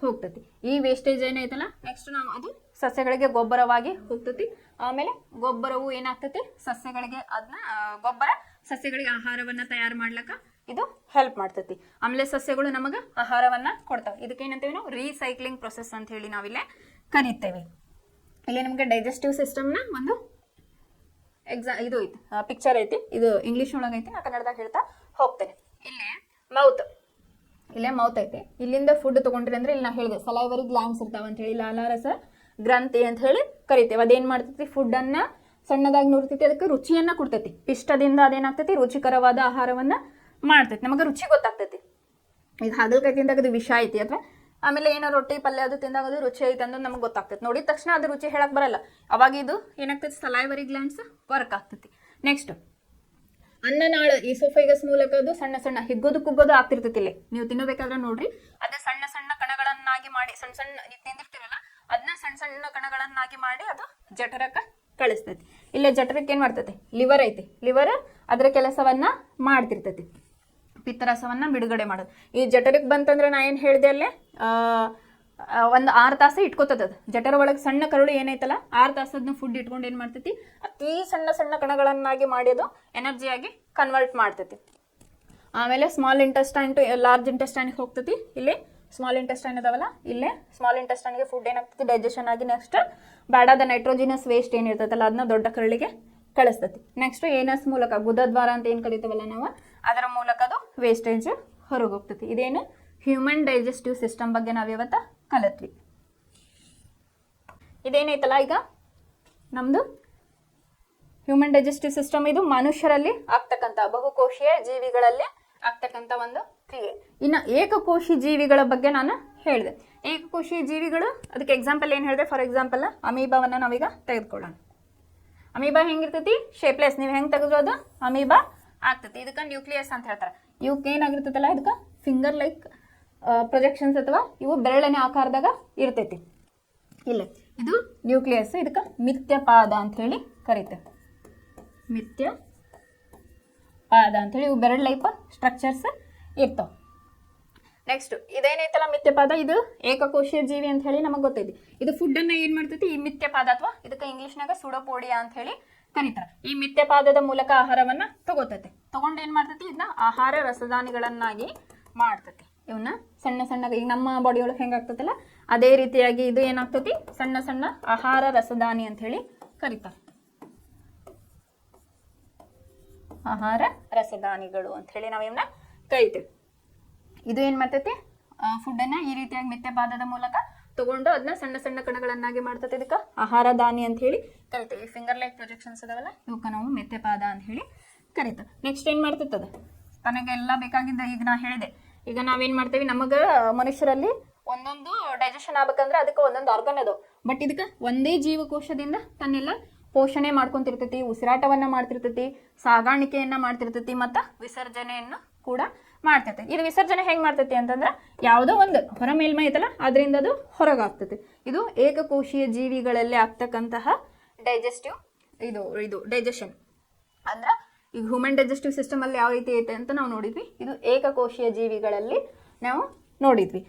ಹೋಗ್ತೈತಿ. ಈ ವೇಸ್ಟೇಜ್ ಏನೈತಲ್ಲ ನೆಕ್ಸ್ಟ್ ನಾವು ಅದು ಸಸ್ಯಗಳಿಗೆ ಗೊಬ್ಬರವಾಗಿ ಹೋಗ್ತೈತಿ. ಆಮೇಲೆ ಗೊಬ್ಬರವು ಏನಾಗ್ತೈತಿ, ಸಸ್ಯಗಳಿಗೆ ಅದನ್ನ ಗೊಬ್ಬರ ಸಸ್ಯಗಳಿಗೆ ಆಹಾರವನ್ನ ತಯಾರು ಮಾಡ್ಲಕ್ಕ ಇದು ಹೆಲ್ಪ್ ಮಾಡ್ತೈತಿ. ಆಮೇಲೆ ಸಸ್ಯಗಳು ನಮಗ ಆಹಾರವನ್ನ ಕೊಡ್ತಾವೆ. ಇದಕ್ಕೆ ಏನಂತೀವಿ ನಾವು ರೀಸೈಕ್ಲಿಂಗ್ ಪ್ರೊಸೆಸ್ ಅಂತ ಹೇಳಿ ನಾವಿಲ್ಲೇ ಕರಿತೇವೆ. ಇಲ್ಲಿ ನಮ್ಗೆ ಡೈಜೆಸ್ಟಿವ್ ಸಿಸ್ಟಮ್ನ ಒಂದು ಇದು ಐತಿ, ಪಿಕ್ಚರ್ ಐತಿ. ಇದು ಇಂಗ್ಲಿಷ್ ಒಳಗೈತಿ, ನಾ ಕನ್ನಡದಾಗ ಹೇಳ್ತಾ ಹೋಗ್ತೇನೆ. ಇಲ್ಲೇ ಮೌತ್ ಐತಿ. ಇಲ್ಲಿಂದ ಫುಡ್ ತಗೊಂಡ್ರಿ ಅಂದ್ರೆ ಇಲ್ಲಿ ನಾ ಹೇಳಿದೆ ಸಲೈವರಿ ಗ್ಲ್ಯಾಂಡ್ಸ್ ಇರ್ತಾವ ಅಂತ ಹೇಳಿ, ಲಾಲಾರಸ ಗ್ರಂಥಿ ಅಂತ ಹೇಳಿ ಕರಿತೇವೆ. ಅದೇನ್ ಮಾಡ್ತೈತಿ, ಫುಡ್ ಅನ್ನ ಸಣ್ಣದಾಗಿ ನುಡ್ತೈತಿ, ಅದಕ್ಕೆ ರುಚಿಯನ್ನ ಕೊಡ್ತೈತಿ. ಪಿಷ್ಟದಿಂದ ಅದೇನಾಗ್ತೈತಿ, ರುಚಿಕರವಾದ ಆಹಾರವನ್ನ ಮಾಡ್ತೈತಿ. ನಮಗೆ ರುಚಿ ಗೊತ್ತಾಗ್ತೈತಿ. ಈಗ ಹಾಗಲಕಾಯಿ ತಿಂದಾಗ ಅದು ವಿಷ ಐತಿ ಅಥವಾ ಆಮೇಲೆ ಏನೋ ರೊಟ್ಟಿ ಪಲ್ಯ ಅದು ತಿಂದಾಗ ಅದು ರುಚಿ ಐತೆ ಅನ್ನೋದು ನಮಗೆ ಗೊತ್ತಾಗ್ತೈತಿ. ನೋಡಿದ ತಕ್ಷಣ ಅದು ರುಚಿ ಹೇಳಕ್ ಬರಲ್ಲ. ಅವಾಗ ಇದು ಏನಾಗ್ತೈತಿ, ಸಲೈವರಿ ಗ್ಲ್ಯಾಂಡ್ಸ್ ವರ್ಕ್ ಆಗ್ತೈತಿ. ನೆಕ್ಸ್ಟ್ ಅನ್ನನಾಳ ಈಸೋಫೈಗಸ್ ಮೂಲಕ ಅದು ಸಣ್ಣ ಸಣ್ಣ ಹಿಗ್ಗೋದು ಕುಗ್ಗೋದು ಆಗ್ತಿರ್ತೈತಿ. ಇಲ್ಲಿ ನೀವು ತಿನ್ನಬೇಕಾದ್ರೆ ನೋಡ್ರಿ, ಅದ ಸಣ್ಣ ಸಣ್ಣ ಕಣಗಳನ್ನಾಗಿ ಮಾಡಿ, ಸಣ್ಣ ಸಣ್ಣ ನೀವು ತಿಂದಿರ್ತೀರಲ್ಲ ಅದನ್ನ ಸಣ್ಣ ಸಣ್ಣ ಕಣಗಳನ್ನಾಗಿ ಮಾಡಿ ಅದು ಜಠರಕ್ಕೆ ಕಳಿಸ್ತೈತಿ. ಇಲ್ಲೇ ಜಠರಕ್ಕೆ ಏನ್ ಮಾಡ್ತೈತಿ, ಲಿವರ್ ಐತಿ. ಲಿವರ್ ಅದರ ಕೆಲಸವನ್ನ ಮಾಡ್ತಿರ್ತೈತಿ, ಪಿತ್ತರಸವನ್ನ ಬಿಡುಗಡೆ ಮಾಡೋದು. ಈ ಜಠರಕ್ಕೆ ಬಂತಂದ್ರೆ ನಾ ಏನ್ ಹೇಳಿದೆ, ಅಲ್ಲೇ ಒಂದು 6 ತಾಸು ಇಟ್ಕೋತದ. ಜಠರ ಒಳಗೆ ಸಣ್ಣ ಕರುಳು ಏನೈತಲ್ಲ 6 ತಾಸದನ್ನ ಫುಡ್ ಇಟ್ಕೊಂಡು ಏನ್ ಮಾಡ್ತೈತಿ, ಅತಿ ಸಣ್ಣ ಸಣ್ಣ ಕಣಗಳನ್ನಾಗಿ ಮಾಡಿ ಅದು ಎನರ್ಜಿಯಾಗಿ ಕನ್ವರ್ಟ್ ಮಾಡ್ತೈತಿ. ಆಮೇಲೆ ಸ್ಮಾಲ್ ಇಂಟೆಸ್ಟೈನ್ ಟು ಲಾರ್ಜ್ ಇಂಟೆಸ್ಟೈನ್ಗೆ ಹೋಗ್ತೈತಿ. ಇಲ್ಲಿ ಸ್ಮಾಲ್ ಇಂಟೆಸ್ಟೈನ್ ಇದಾವಲ್ಲ, ಇಲ್ಲೇ ಸ್ಮಾಲ್ ಇಂಟೆಸ್ಟೈನ್ಗೆ ಫುಡ್ ಏನಾಗ್ತೈತಿ, ಡೈಜೆಷನ್ ಆಗಿ ನೆಕ್ಸ್ಟ್ ಬ್ಯಾಡಾದ ನೈಟ್ರೋಜಿನಸ್ ವೇಸ್ಟ್ ಏನಿರ್ತೈತಲ್ಲ ಅದನ್ನ ದೊಡ್ಡ ಕರಳಿಗೆ ಕಳಿಸ್ತೈತಿ. ನೆಕ್ಸ್ಟ್ ಏನಸ್ ಮೂಲಕ, ಗುದದ್ವಾರ ಅಂತ ಏನ್ ಕರಿತೀವಲ್ಲ ನಾವು, ಅದರ ಮೂಲಕ ಅದು ವೇಸ್ಟೇಜ್ ಹೊರಗೆ ಹೋಗ್ತೈತಿ. ಇದೇನು ಹ್ಯೂಮನ್ ಡೈಜೆಸ್ಟಿವ್ ಸಿಸ್ಟಮ್ ಬಗ್ಗೆ ನಾವಿವತ್ತ ಕಲಿತ್ವಿ. ಇದೇನೈತಲ್ಲ ಈಗ ನಮ್ದು ಹ್ಯೂಮನ್ ಡೈಜೆಸ್ಟಿವ್ ಸಿಸ್ಟಮ್, ಇದು ಮನುಷ್ಯರಲ್ಲಿ ಆಗ್ತಕ್ಕಂಥ ಬಹುಕೋಶೀಯ ಜೀವಿಗಳಲ್ಲಿ ಆಗ್ತಕ್ಕಂಥ ಒಂದು ಕ್ರಿಯೆ. ಇನ್ನು ಏಕಕೋಶಿ ಜೀವಿಗಳ ಬಗ್ಗೆ ನಾನು ಹೇಳಿದೆ. ಏಕಕೋಶಿ ಜೀವಿಗಳು ಅದಕ್ಕೆ ಎಕ್ಸಾಂಪಲ್ ಏನು ಹೇಳಿದೆ, ಫಾರ್ ಎಕ್ಸಾಂಪಲ್ ಅಮೀಬಾವನ್ನ ನಾವೀಗ ತೆಗೆದುಕೊಳ್ಳೋಣ. ಅಮೀಬಾ ಹೆಂಗಿರ್ತೈತಿ, ಶೇಪ್ಲೆಸ್. ನೀವು ಹೆಂಗೆ ತೆಗೆದ್ರು ಅದು ಅಮೀಬಾ ಆಗ್ತೈತಿ. ಇದಕ್ಕೆ ನ್ಯೂಕ್ಲಿಯಸ್ ಅಂತ ಹೇಳ್ತಾರೆ. ಇವಕ್ಕೆ ಏನಾಗಿರ್ತೈತಲ್ಲ, ಇದಕ್ಕೆ ಫಿಂಗರ್ ಲೈಕ್ ಪ್ರೊಜೆಕ್ಷನ್ಸ್ ಅಥವಾ ಇವು ಬೆರಳನೆ ಆಕಾರದಾಗ ಇರ್ತೈತಿ. ಇಲ್ಲ, ಇದು ನ್ಯೂಕ್ಲಿಯಸ್. ಇದಕ್ಕೆ ಮಿಥ್ಯಪಾದ ಅಂತ ಹೇಳಿ ಕರಿತೇವೆ. ಮಿಥ್ಯಪಾದ ಅಂತ ಹೇಳಿ ಇವು ಬೆರಳು ಲೈಪ್ ಸ್ಟ್ರಕ್ಚರ್ಸ್ ಇರ್ತಾವ. ನೆಕ್ಸ್ಟ್ ಇದೇನೈತಲ್ಲ ಮಿಥ್ಯಪಾದ, ಇದು ಏಕಕೋಶೀಯ ಜೀವಿ ಅಂತ ಹೇಳಿ ನಮಗೆ ಗೊತ್ತೈತಿ. ಇದು ಫುಡ್ ಅನ್ನ ಏನ್ ಮಾಡ್ತೈತಿ, ಈ ಮಿಥ್ಯಪಾದ ಅಥವಾ ಇದಕ್ಕೆ ಇಂಗ್ಲಿಷ್ನಾಗ ಸುಡೋಪೋಡಿಯಾ ಅಂತ ಹೇಳಿ ಕರೀತಾರೆ. ಈ ಮಿಥ್ಯಪಾದದ ಮೂಲಕ ಆಹಾರವನ್ನ ತಗೋತೈತಿ. ತಗೊಂಡು ಏನ್ ಮಾಡ್ತೈತಿ, ಇದನ್ನ ಆಹಾರ ರಸದಾನಿಗಳನ್ನಾಗಿ ಮಾಡ್ತೈತಿ. ಇವನ್ನ ಸಣ್ಣ ಸಣ್ಣ, ಈಗ ನಮ್ಮ ಬಾಡಿ ಒಳಗೆ ಹೆಂಗಾಗ್ತೈತಲ್ಲ ಅದೇ ರೀತಿಯಾಗಿ ಇದು ಏನಾಗ್ತೈತಿ, ಸಣ್ಣ ಸಣ್ಣ ಆಹಾರ ರಸದಾನಿ ಅಂತ ಹೇಳಿ ಕರೀತಾರೆ. ಆಹಾರ ರಸದಾನಿಗಳು ಅಂತ ಹೇಳಿ ನಾವು ಇವನ್ನ ಕರಿತೇವೆ. ಇದು ಏನ್ ಮಾಡ್ತೈತಿ, ಫುಡ್ ಅನ್ನ ಈ ರೀತಿಯಾಗಿ ಮಿಥ್ಯಪಾದದ ಮೂಲಕ ತಗೊಂಡು ಅದನ್ನ ಸಣ್ಣ ಸಣ್ಣ ಕಣಗಳನ್ನಾಗಿ ಮಾಡ್ತೈತಿ. ಇದಕ್ಕೆ ಆಹಾರ ದಾನಿ ಅಂತ ಹೇಳಿ ಕರಿತೇವೆ. ಈ ಫಿಂಗರ್ ಲೈಕ್ ಪ್ರೊಜೆಕ್ಷನ್ಸ್ ಅದಾವಲ್ಲ ಇವಕ್ಕೆ ನಾವು ಮಿಥ್ಯಪಾದ ಅಂತ ಹೇಳಿ ಕರಿತೇವೆ. ನೆಕ್ಸ್ಟ್ ಏನ್ ಮಾಡ್ತೈತದ, ತನಗೆಲ್ಲ ಬೇಕಾಗಿದ್ದ, ಈಗ ನಾ ಹೇಳಿದೆ ಈಗ ನಾವೇನು ಮಾಡ್ತೀವಿ, ನಮಗೆ ಮನುಷ್ಯರಲ್ಲಿ ಒಂದೊಂದು ಡೈಜೆಷನ್ ಆಗ್ಬೇಕಂದ್ರೆ ಅದಕ್ಕೆ ಒಂದೊಂದು ಆರ್ಗನ್ ಅದು. ಬಟ್ ಇದಕ್ಕೆ ಒಂದೇ ಜೀವಕೋಶದಿಂದ ತನ್ನೆಲ್ಲ ಪೋಷಣೆ ಮಾಡ್ಕೊಂತಿರ್ತೈತಿ, ಉಸಿರಾಟವನ್ನ ಮಾಡ್ತಿರ್ತೈತಿ, ಸಾಗಾಣಿಕೆಯನ್ನ ಮಾಡ್ತಿರ್ತೈತಿ, ಮತ್ತು ವಿಸರ್ಜನೆಯನ್ನು ಕೂಡ ಮಾಡ್ತಿರ್ತೈತಿ. ಇದು ವಿಸರ್ಜನೆ ಹೆಂಗೆ ಮಾಡ್ತೈತಿ ಅಂತಂದ್ರೆ ಯಾವುದೋ ಒಂದು ಹೊರ ಮೇಲ್ಮೈ ಐತಲ್ಲ ಅದರಿಂದ ಅದು ಹೊರಗಾಗ್ತೈತಿ. ಇದು ಏಕಕೋಶೀಯ ಜೀವಿಗಳಲ್ಲಿ ಆಗ್ತಕ್ಕಂತಹ ಡೈಜೆಸ್ಟಿವ್ ಇದು ಡೈಜೆಷನ್ ಅಂದ್ರೆ ಈಗ ಹ್ಯೂಮನ್ ಡೈಜೆಸ್ಟಿವ್ ಸಿಸ್ಟಮ್ ಅಲ್ಲಿ ಯಾವ ರೀತಿ ಐತೆ ಅಂತ ನಾವು ನೋಡಿದ್ವಿ. ಇದು ಏಕಕೋಶೀಯ ಜೀವಿಗಳಲ್ಲಿ ನಾವು ನೋಡಿದ್ವಿ.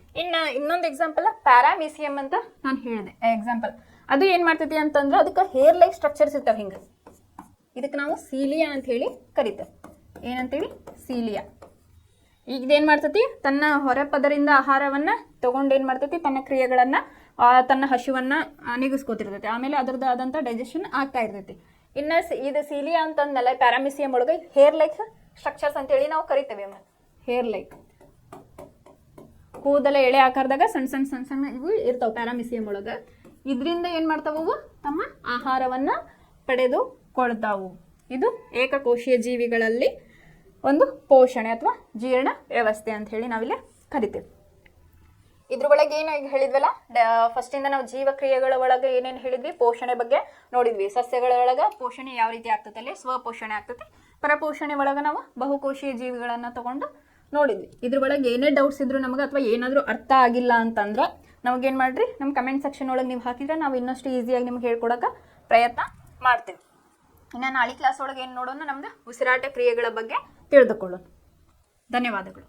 ಇನ್ನೊಂದು ಎಕ್ಸಾಂಪಲ್ ಪ್ಯಾರಾಮೀಸಿಯಂ ಅಂತ ನಾನು ಹೇಳಿದೆ ಎಕ್ಸಾಂಪಲ್. ಅದು ಏನು ಮಾಡ್ತೈತಿ ಅಂತಂದ್ರೆ ಅದಕ್ಕೆ ಹೇರ್ ಲೈಕ್ ಸ್ಟ್ರಕ್ಚರ್ಸ್ ಇರ್ತಾವೆ ಹಿಂಗೆ. ಇದಕ್ಕೆ ನಾವು ಸೀಲಿಯಾ ಅಂತ ಹೇಳಿ ಕರಿತೇವೆ. ಏನಂತೇಳಿ? ಸೀಲಿಯಾ. ಈಗ ಇದೇನು ಮಾಡ್ತೈತಿ, ತನ್ನ ಹೊರ ಪದರಿಂದ ಆಹಾರವನ್ನು ತಗೊಂಡು ಏನು ಮಾಡ್ತೈತಿ, ತನ್ನ ಕ್ರಿಯೆಗಳನ್ನು ತನ್ನ ಹಸಿವನ್ನು ನಿಗಿಸ್ಕೋತಿರ್ತೈತಿ. ಆಮೇಲೆ ಅದರದ್ದು ಆದಂಥ ಡೈಜೆಷನ್ ಆಗ್ತಾ ಇರ್ತೈತಿ. ಇನ್ನು ಇದು ಸೀಲಿಯಾ ಅಂತಂದಲ್ಲ, ಪ್ಯಾರಾಮಿಸಿಯಂ ಒಳಗೆ ಹೇರ್ ಲೈಕ್ ಸ್ಟ್ರಕ್ಚರ್ಸ್ ಅಂತೇಳಿ ನಾವು ಕರಿತೇವೆ. ಹೇರ್ ಲೈಕ್ ಕೂದಲ ಎಳೆ ಆಕಾರದಾಗ ಸಣ್ಣ ಸಣ್ಣ ಸಣ್ಣ ಸಣ್ಣ ಇವು ಇರ್ತಾವೆ ಪ್ಯಾರಾಮಿಸಿಯಂ ಒಳಗೆ. ಇದರಿಂದ ಏನು ಮಾಡ್ತಾವು, ತಮ್ಮ ಆಹಾರವನ್ನು ಪಡೆದುಕೊಳ್ತಾವು. ಇದು ಏಕಕೋಶೀಯ ಜೀವಿಗಳಲ್ಲಿ ಒಂದು ಪೋಷಣೆ ಅಥವಾ ಜೀರ್ಣ ವ್ಯವಸ್ಥೆ ಅಂತ ಹೇಳಿ ನಾವಿಲ್ಲಿ ಕರಿತೇವೆ. ಇದ್ರ ಒಳಗೆ ಏನು ಈಗ ಹೇಳಿದ್ವಲ್ಲ, ಫಸ್ಟಿಂದ ನಾವು ಜೀವಕ್ರಿಯೆಗಳ ಒಳಗೆ ಏನೇನು ಹೇಳಿದ್ವಿ, ಪೋಷಣೆ ಬಗ್ಗೆ ನೋಡಿದ್ವಿ. ಸಸ್ಯಗಳ ಒಳಗೆ ಪೋಷಣೆ ಯಾವ ರೀತಿ ಆಗ್ತದೆ, ಅಲ್ಲಿ ಸ್ವಪೋಷಣೆ ಆಗ್ತದೆ. ಪರಪೋಷಣೆ ಒಳಗೆ ನಾವು ಬಹುಕೋಶೀಯ ಜೀವಿಗಳನ್ನು ತಗೊಂಡು ನೋಡಿದ್ವಿ. ಇದ್ರ ಒಳಗೆ ಏನೇ ಡೌಟ್ಸ್ ಇದ್ರು ನಮಗೆ, ಅಥವಾ ಏನಾದರೂ ಅರ್ಥ ಆಗಿಲ್ಲ ಅಂತಂದ್ರೆ ನಮಗೇನು ಮಾಡಿರಿ, ನಮ್ಮ ಕಮೆಂಟ್ ಸೆಕ್ಷನ್ ಒಳಗೆ ನೀವು ಹಾಕಿದ್ರೆ ನಾವು ಇನ್ನಷ್ಟು ಈಸಿಯಾಗಿ ನಿಮ್ಗೆ ಹೇಳ್ಕೊಡೋಕೆ ಪ್ರಯತ್ನ ಮಾಡ್ತೀವಿ. ಇನ್ನು ನಾಳೆ ಕ್ಲಾಸ್ ಒಳಗೆ ಏನು ನೋಡೋಣ, ನಮ್ದು ಉಸಿರಾಟ ಕ್ರಿಯೆಗಳ ಬಗ್ಗೆ ತಿಳಿದುಕೊಳ್ಳೋಣ. ಧನ್ಯವಾದಗಳು.